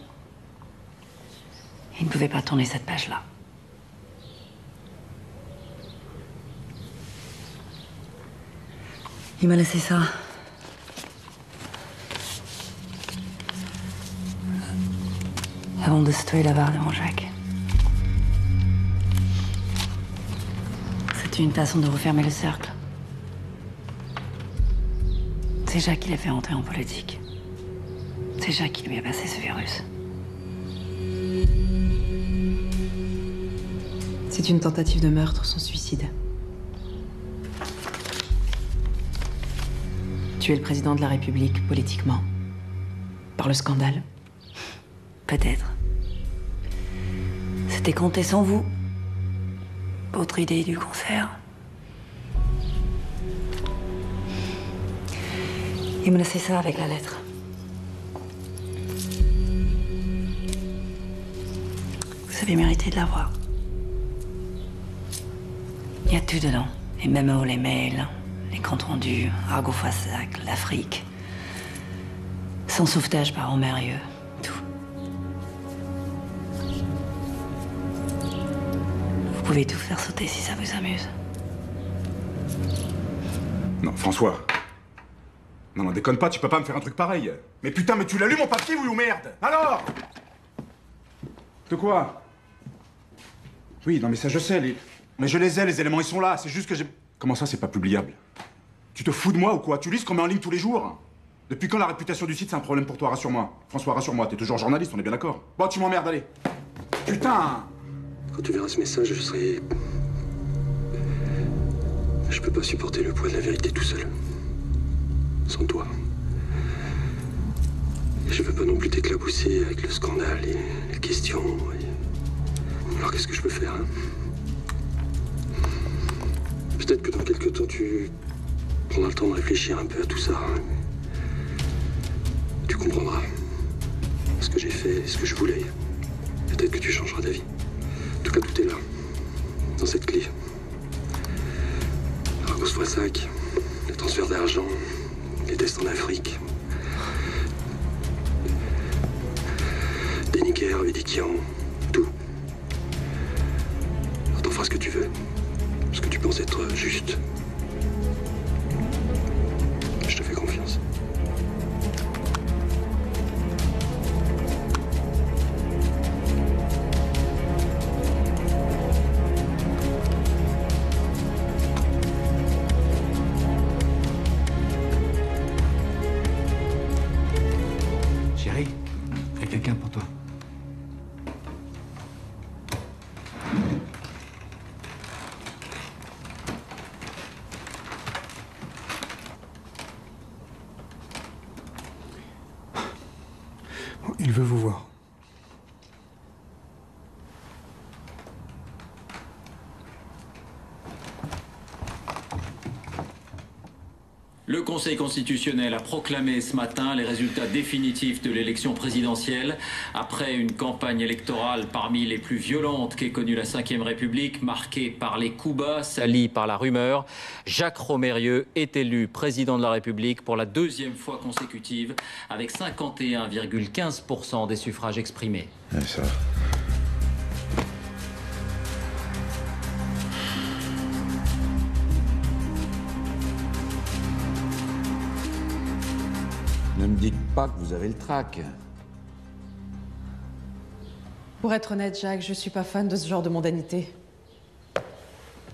il ne pouvait pas tourner cette page-là. Il m'a laissé ça. Avant de se tuer là-bas devant Jacques. C'est une façon de refermer le cercle. C'est Jacques qui l'a fait entrer en politique. C'est Jacques qui lui a passé ce virus. C'est une tentative de meurtre, son suicide. Tuer le président de la République politiquement. Par le scandale. Peut-être. C'était compté sans vous. Votre idée du concert. Il me laissait ça avec la lettre. Vous avez mérité de l'avoir. Il y a tout dedans. Les mémos, les mails, les comptes rendus, Argo Foissac, l'Afrique. Son sauvetage par Romérieux. Tout. Vous pouvez tout faire sauter si ça vous amuse. Non, François. Non, déconne pas, tu peux pas me faire un truc pareil. Mais putain, mais tu l'as lu mon papier, oui ou merde? Alors? De quoi? Oui, non mais ça je sais, mais je les ai, les éléments ils sont là, c'est juste que j'ai... Comment ça c'est pas publiable? Tu te fous de moi ou quoi? Tu lis ce qu'on met en ligne tous les jours? Depuis quand la réputation du site c'est un problème pour toi? Rassure-moi. François, rassure-moi, t'es toujours journaliste, on est bien d'accord? Bon, tu m'emmerdes, allez. Putain! Quand tu verras ce message, je serai... Je peux pas supporter le poids de la vérité tout seul. Sans toi. Et je veux pas non plus t'éclabousser avec le scandale et les questions. Alors qu'est-ce que je peux faire, hein? Peut-être que dans quelques temps, tu prendras le temps de réfléchir un peu à tout ça. Hein. Tu comprendras ce que j'ai fait, ce que je voulais. Peut-être que tu changeras d'avis. En tout cas, tout est là, dans cette clé. Argo Foissac, les transferts d'argent, les tests en Afrique. Deniker, Védikian, tout. Alors t'en feras ce que tu veux, ce que tu penses être juste. Je te fais confiance. Chérie, il y a quelqu'un pour toi. Il veut vous voir. Le Conseil constitutionnel a proclamé ce matin les résultats définitifs de l'élection présidentielle. Après une campagne électorale parmi les plus violentes qu'ait connue la Ve République, marquée par les coups bas, salie par la rumeur, Jacques Romérieux est élu président de la République pour la deuxième fois consécutive, avec 51,15% des suffrages exprimés. Ouais, ça. Ne me dites pas que vous avez le trac. Pour être honnête, Jacques, je suis pas fan de ce genre de mondanité.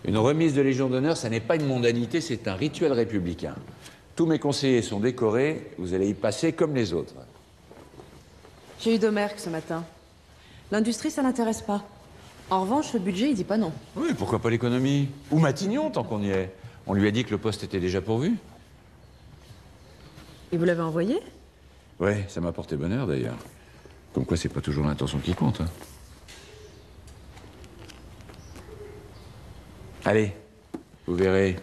Une remise de Légion d'honneur, ça n'est pas une mondanité, c'est un rituel républicain. Tous mes conseillers sont décorés, vous allez y passer comme les autres. J'ai eu Domergue ce matin. L'industrie, ça l'intéresse pas. En revanche, le budget, il dit pas non. Oui, pourquoi pas l'économie? Ou Matignon, tant qu'on y est. On lui a dit que le poste était déjà pourvu. Et vous l'avez envoyé? Ouais, ça m'a porté bonheur d'ailleurs. Comme quoi, c'est pas toujours l'intention qui compte. Hein. Allez, vous verrez,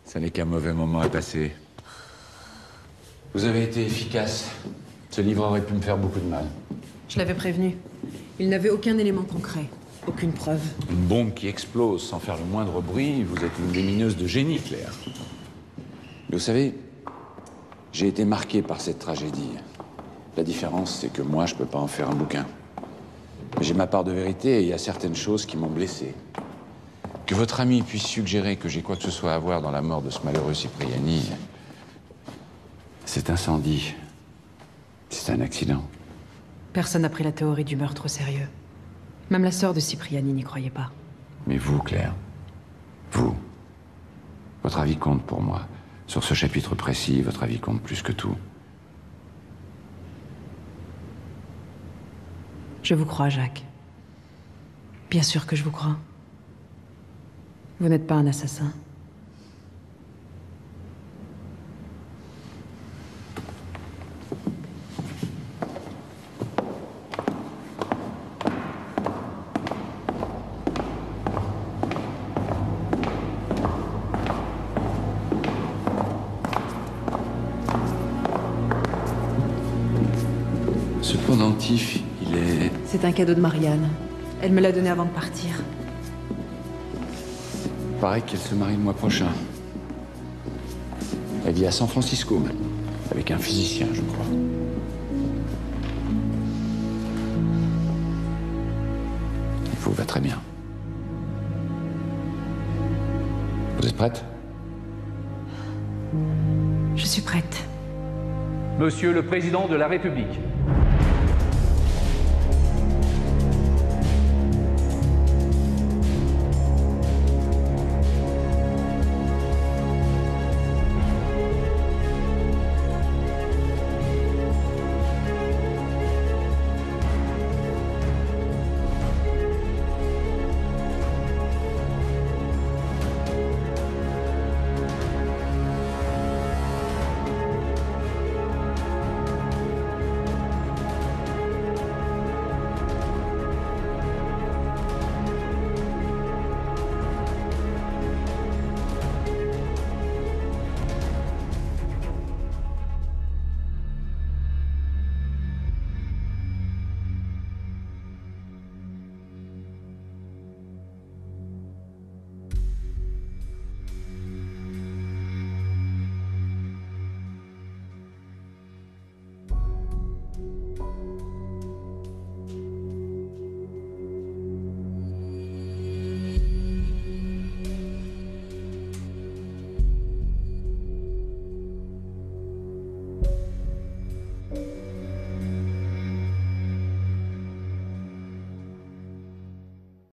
ça n'est qu'un mauvais moment à passer. Vous avez été efficace. Ce livre aurait pu me faire beaucoup de mal. Je l'avais prévenu. Il n'avait aucun élément concret, aucune preuve. Une bombe qui explose sans faire le moindre bruit, vous êtes une lumineuse de génie, Claire. Mais vous savez, j'ai été marqué par cette tragédie. La différence, c'est que moi, je peux pas en faire un bouquin. Mais j'ai ma part de vérité et il y a certaines choses qui m'ont blessé. Que votre ami puisse suggérer que j'ai quoi que ce soit à voir dans la mort de ce malheureux Cipriani, cet incendie, c'est un accident. Personne n'a pris la théorie du meurtre au sérieux. Même la sœur de Cipriani n'y croyait pas. Mais vous, Claire, vous, Votre avis compte pour moi. Sur ce chapitre précis, votre avis compte plus que tout. Je vous crois, Jacques. Bien sûr que je vous crois. Vous n'êtes pas un assassin. Ce pendentif, il est... C'est un cadeau de Marianne. Elle me l'a donné avant de partir. Paraît qu'elle se marie le mois prochain. Elle vit à San Francisco, avec un physicien, je crois. Il vous va très bien. Vous êtes prête? Je suis prête. Monsieur le Président de la République,